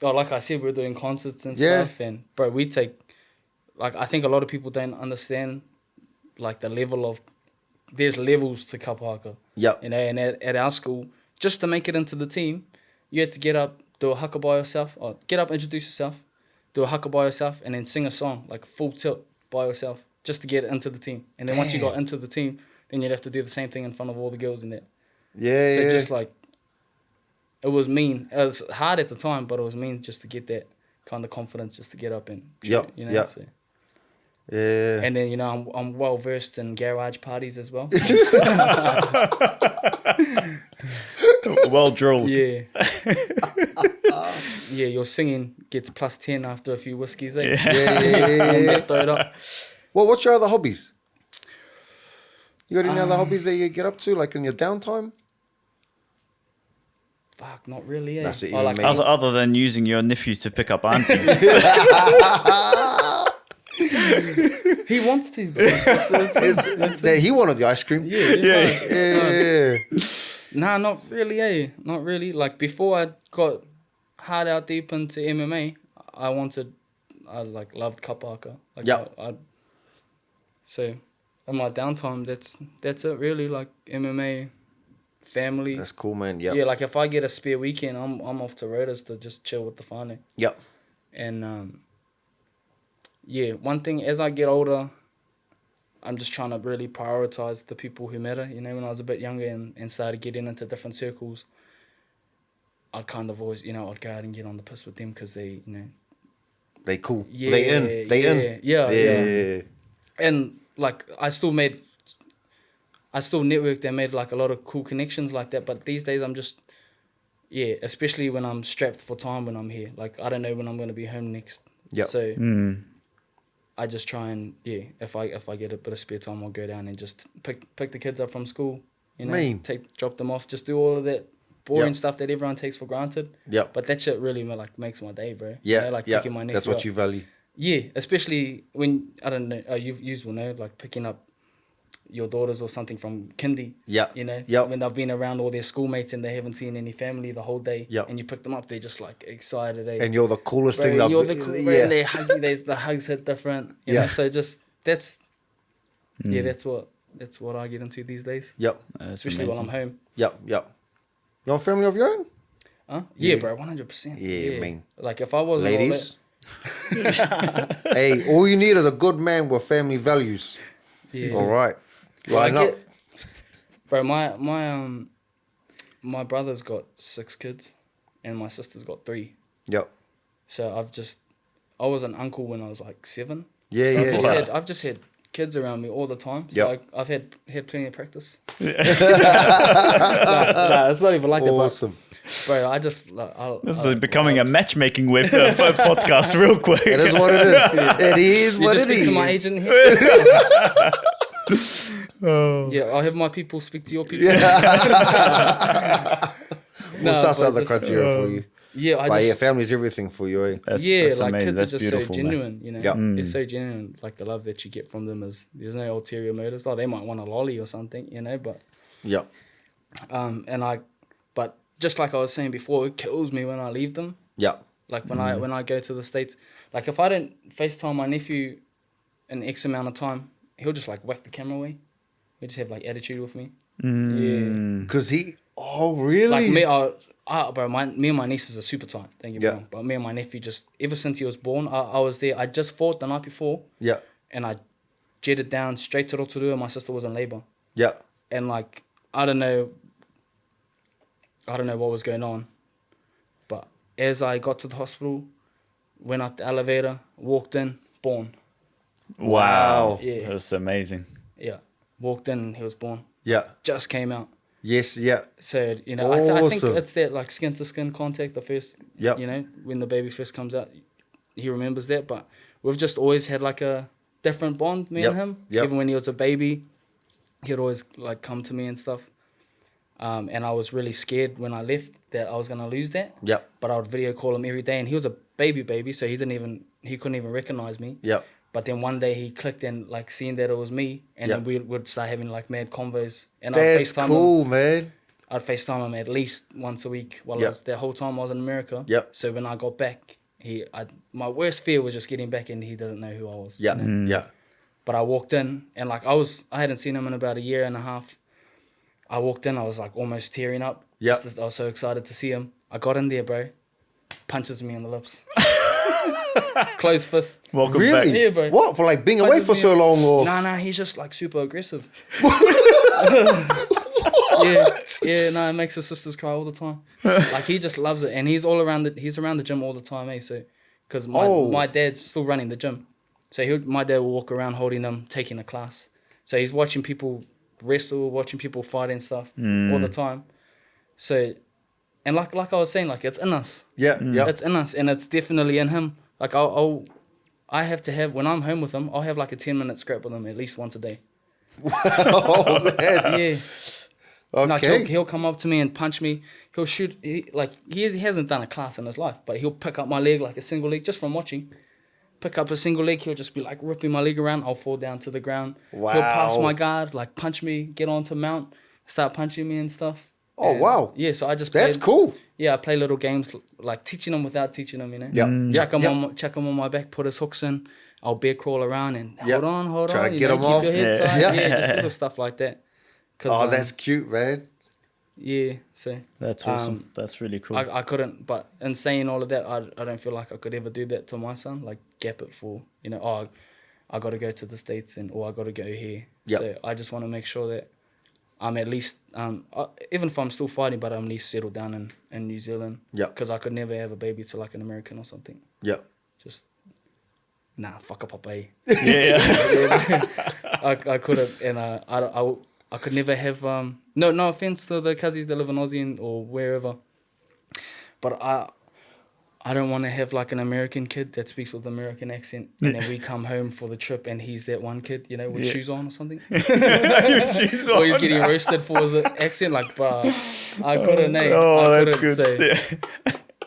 like I said, we were doing concerts and stuff. And, bro, we take... Like, I think a lot of people don't understand, like, the level of... There's levels to kapaka. Yep. And at our school, just to make it into the team, you had to get up, do a haka by yourself, or get up, introduce yourself, do a haka by yourself, and then sing a song, like full tilt by yourself, just to get into the team. And then once you got into the team, then you'd have to do the same thing in front of all the girls in there. Yeah, So just like, it was mean. It was hard at the time, but it was mean just to get that kind of confidence, just to get up and, Yep, yep. So. Yeah. And then, I'm well versed in garage parties as well. Well drilled. Yeah. Yeah, your singing gets plus 10 after a few whiskeys, eh? Yeah. Throw it up. Well, what's your other hobbies? You got any other hobbies that you get up to, like in your downtime? Fuck, not really, eh? That's it, I like even me. Other than using your nephew to pick up aunties. He wants to. But Yeah, he wanted the ice cream. yeah. Yeah. Nah, not really, eh? Not really. Like, before I got hard out deep into MMA, I loved kapaka. Like, Yeah. So, in my downtime, that's it really. Like, MMA, family. That's cool, man. Yep. Yeah, like, if I get a spare weekend, I'm off to Rodas to just chill with the whānau. Yep. And, one thing, as I get older, I'm just trying to really prioritize the people who matter. When I was a bit younger and started getting into different circles, I'd kind of always, I'd go out and get on the piss with them because they, They cool. Yeah, They in. Yeah. And, like, I still networked and made, like, a lot of cool connections like that. But these days I'm just, especially when I'm strapped for time when I'm here. Like, I don't know when I'm going to be home next. Yep. So... I just try and if I get a bit of spare time, I'll go down and just pick the kids up from school, drop them off, just do all of that boring stuff that everyone takes for granted. Yep. But that shit really makes my day, bro. Yeah. Picking my next That's what up. you value. Yeah, especially when I don't know, you will know, like picking up your daughters or something from kindy. Yeah. Yep. When they've been around all their schoolmates and they haven't seen any family the whole day. Yep. And you pick them up, they're just like excited. And you're the coolest Bro, thing I've... you're the cool, bro, and they hug you, the hugs hit different. You know? So just that's what I get into these days. Yep. Especially while I'm home. Yep. You have a family of your own? Huh? Yeah, bro, 100%. Yeah, man. Like if I wasn't Ladies. Hey, all you need is a good man with family values. Yeah. All right. Line up. Bro, my brother's got 6 kids and my sister's got 3. Yep. So I was an uncle when I was like 7. Yeah, So I've just had kids around me all the time. So Yep. I've had plenty of practice. Nah, it's not even like Awesome. that, bro. I just This is becoming a matchmaking web podcast real quick. It is what it is. It is You what just it speak is. to my agent here. Yeah, I'll have my people speak to your people. We'll suss but out the just- criteria for you. Yeah, I But just yeah, family's everything for you, eh? That's like amazing. kids That's are just beautiful, so man. genuine, you know. Yeah. They're so genuine. Like the love that you get from them is there's no ulterior motives. Oh, they might want a lolly or something, you know. But Yeah. but just like I was saying before, it kills me when I leave them. Yeah. Like when I go to the States, like if I don't FaceTime my nephew an X amount of time, he'll just like whack the camera away. He'll just have like attitude with me. Yeah. Because oh, really? Like me, bro, me and my nieces are super tight. Don't get me Yeah. wrong. But me and my nephew just ever since he was born, I was there. I just fought the night before, Yeah. and I jetted down straight to Rotorua. And my sister was in labor, Yeah. and like I don't know what was going on, but as I got to the hospital, went up the elevator, walked in, born. Wow. Yeah. That's amazing. Yeah, walked in, he was born. Yeah. Just came out. Yes. Yeah. So, you know, I think Awesome. it's that like skin to skin contact, the first, Yep. you know, when the baby first comes out, he remembers that. But we've just always had like a different bond, me and him. Yep. Even when he was a baby, he'd always like come to me and stuff. And I was really scared when I left that I was going to lose that. Yeah. But I would video call him every day. And he was a baby, so he couldn't even recognize me. Yeah. But then one day he clicked and like seeing that it was me, and Yeah. then we would start having like mad convos. And That's FaceTime him. cool, man. I'd FaceTime him at least once a week while Yep. I was the whole time I was in America. Yep. So when I got back, my worst fear was just getting back and he didn't know who I was. Yeah. you know? Yeah. But I walked in and like I hadn't seen him in about a year and a half. I walked in, I was like almost tearing up. Yep. I was so excited to see him. I got in there, bro. Punches me in the lips. Closed fist. Welcome Really? back. Yeah, bro. What? For like being away Punches for me so in- long, or Nah, he's just like super aggressive. Yeah, no, it makes his sisters cry all the time. Like he just loves it, and he's around the gym all the time, eh? So, because my dad's still running the gym, so my dad will walk around holding them, taking a class. So he's watching people wrestle, watching people fight and stuff all the time. So, and like I was saying, like it's in us. yeah, yeah, It's in us, and it's definitely in him. Like I have to have when I'm home with him, I'll have like a 10-minute scrap with him at least once a day. oh, that's, Yeah. okay, Like he'll come up to me and punch me. He'll shoot. He hasn't done a class in his life, but he'll pick up my leg like a single leg just from watching. Pick up a single leg. He'll just be like ripping my leg around. I'll fall down to the ground. Wow. He'll pass my guard, like punch me, get onto mount, start punching me and stuff. Oh, And, wow. Yeah, so I just that's played- cool. Yeah, I play little games like teaching him without teaching him. You know. Yeah, Chuck him on my back. Put his hooks in. I'll bear crawl around and Yep. hold Try on. to you get know, him keep off. your head Yeah. tight. Yeah. Yeah, just little stuff like that. 'Cause, Oh, that's cute, man. yeah. So That's awesome. That's really cool. I couldn't, but in saying all of that, I don't feel like I could ever do that to my son, like gap it for, you know, oh, I got to go to the States or I got to go here. Yep. So I just want to make sure that I'm at least, even if I'm still fighting, but I'm at least settled down in New Zealand. Yep. Because I could never have a baby to like an American or something. Yeah. Just, nah, fuck up, papa. yeah. I could have, and I could never have. No offense to the cousins that live in Aussie or wherever, but I don't want to have like an American kid that speaks with an American accent, and then we come home for the trip and he's that one kid, you know, with shoes on or something, She's or he's on. getting roasted for his accent. Like, bruh, I couldn't. Oh, I that's couldn't good. say.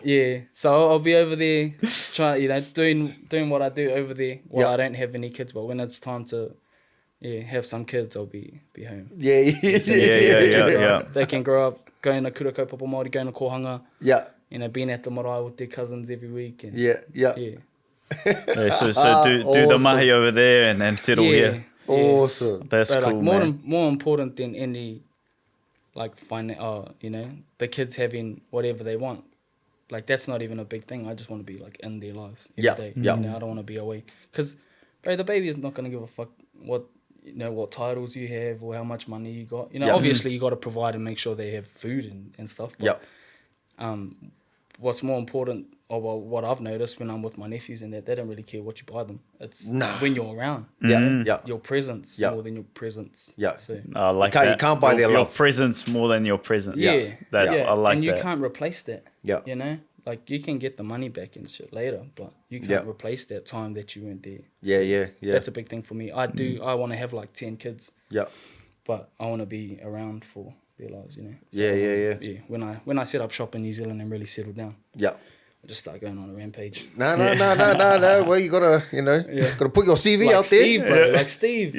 Yeah, so I'll be over there, doing what I do over there while Yeah. I don't have any kids. But when it's time to, have some kids, I'll be home. Yeah. Yeah. They can grow up going to Kurako Papa Māori, going to Kohanga, Yeah. you know, being at the marae with their cousins every week. And, Yeah. yeah, Yeah, so do the Awesome. mahi over there and then settle yeah, here. Awesome. That's But cool, like man. more important than any, like you know, the kids having whatever they want. Like that's not even a big thing. I just want to be like in their lives every Yeah, day. yeah. You know, I don't want to be away because, bro, the baby is not gonna give a fuck what titles you have or how much money you got. You know, Yeah. obviously you got to provide and make sure they have food and stuff. But, Yeah. what's more important what I've noticed when I'm with my nephews and that, they don't really care what you buy them. It's Nah. when you're around. Yeah. Your presence Yeah. more than your presence. Yeah. So, Like You that. can't buy their your love. presence more than your presence. yeah. That's yeah. I like and you that. can't replace that. Yeah. You know? Like, you can get the money back and shit later, but you can't Yeah. replace that time that you weren't there. Yeah, So yeah. That's a big thing for me. I want to have like 10 kids, Yeah. but I want to be around for their lives, you know? So Yeah, I yeah, wanna- yeah. When I set up shop in New Zealand and really settle down, Yeah. I just start going on a rampage. No. Well, you gotta, gotta put your CV Like out there. Steve, bro. Like Steve.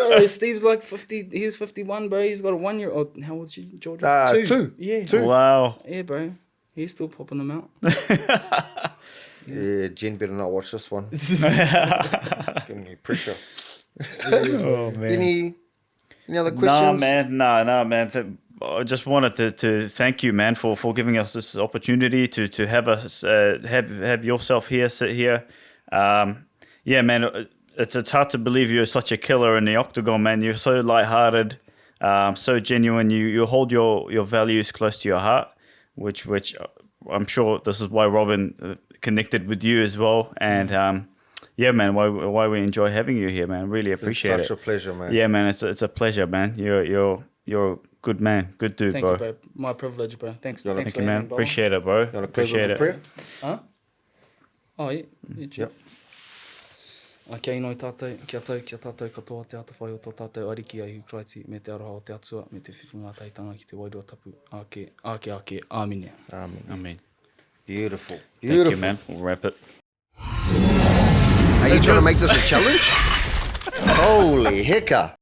Bro, Steve's like 50. He's 51, bro. He's got a 1-year-old. How old's she, Georgia? 2. Yeah. 2. Wow. Yeah, bro. He's still popping them out. Yeah, Jen better not watch this one. Giving me pressure. Oh man. Any other questions? Nah, man. I just wanted to thank you, man, for giving us this opportunity to have us have yourself here, sit here. Yeah, man. It's hard to believe you're such a killer in the octagon, man. You're so lighthearted, so genuine. You hold your values close to your heart, which I'm sure this is why Robin connected with you as well. And yeah, man, why we enjoy having you here, man. Really appreciate it. Such a pleasure, man. Yeah, man, it's a pleasure, man. You're a good man, good dude, Thank bro. you, bro. My privilege, bro. Thanks Thank for you, man. having me, bro. Appreciate it, bro. You want to close with Appreciate a it. prayer? Huh? Oh, yeah. Yep. Kia inoi tātou, kia tātou katoa te ata whai o tō tātou ariki ai hukraiti me te aroha o te atua, me te whiwhinga taitanga ki te wairua tapu, ake, āmine. Amen. Beautiful. Thank you, man. We'll wrap it. Are you trying to make this a challenge? Holy hiccup.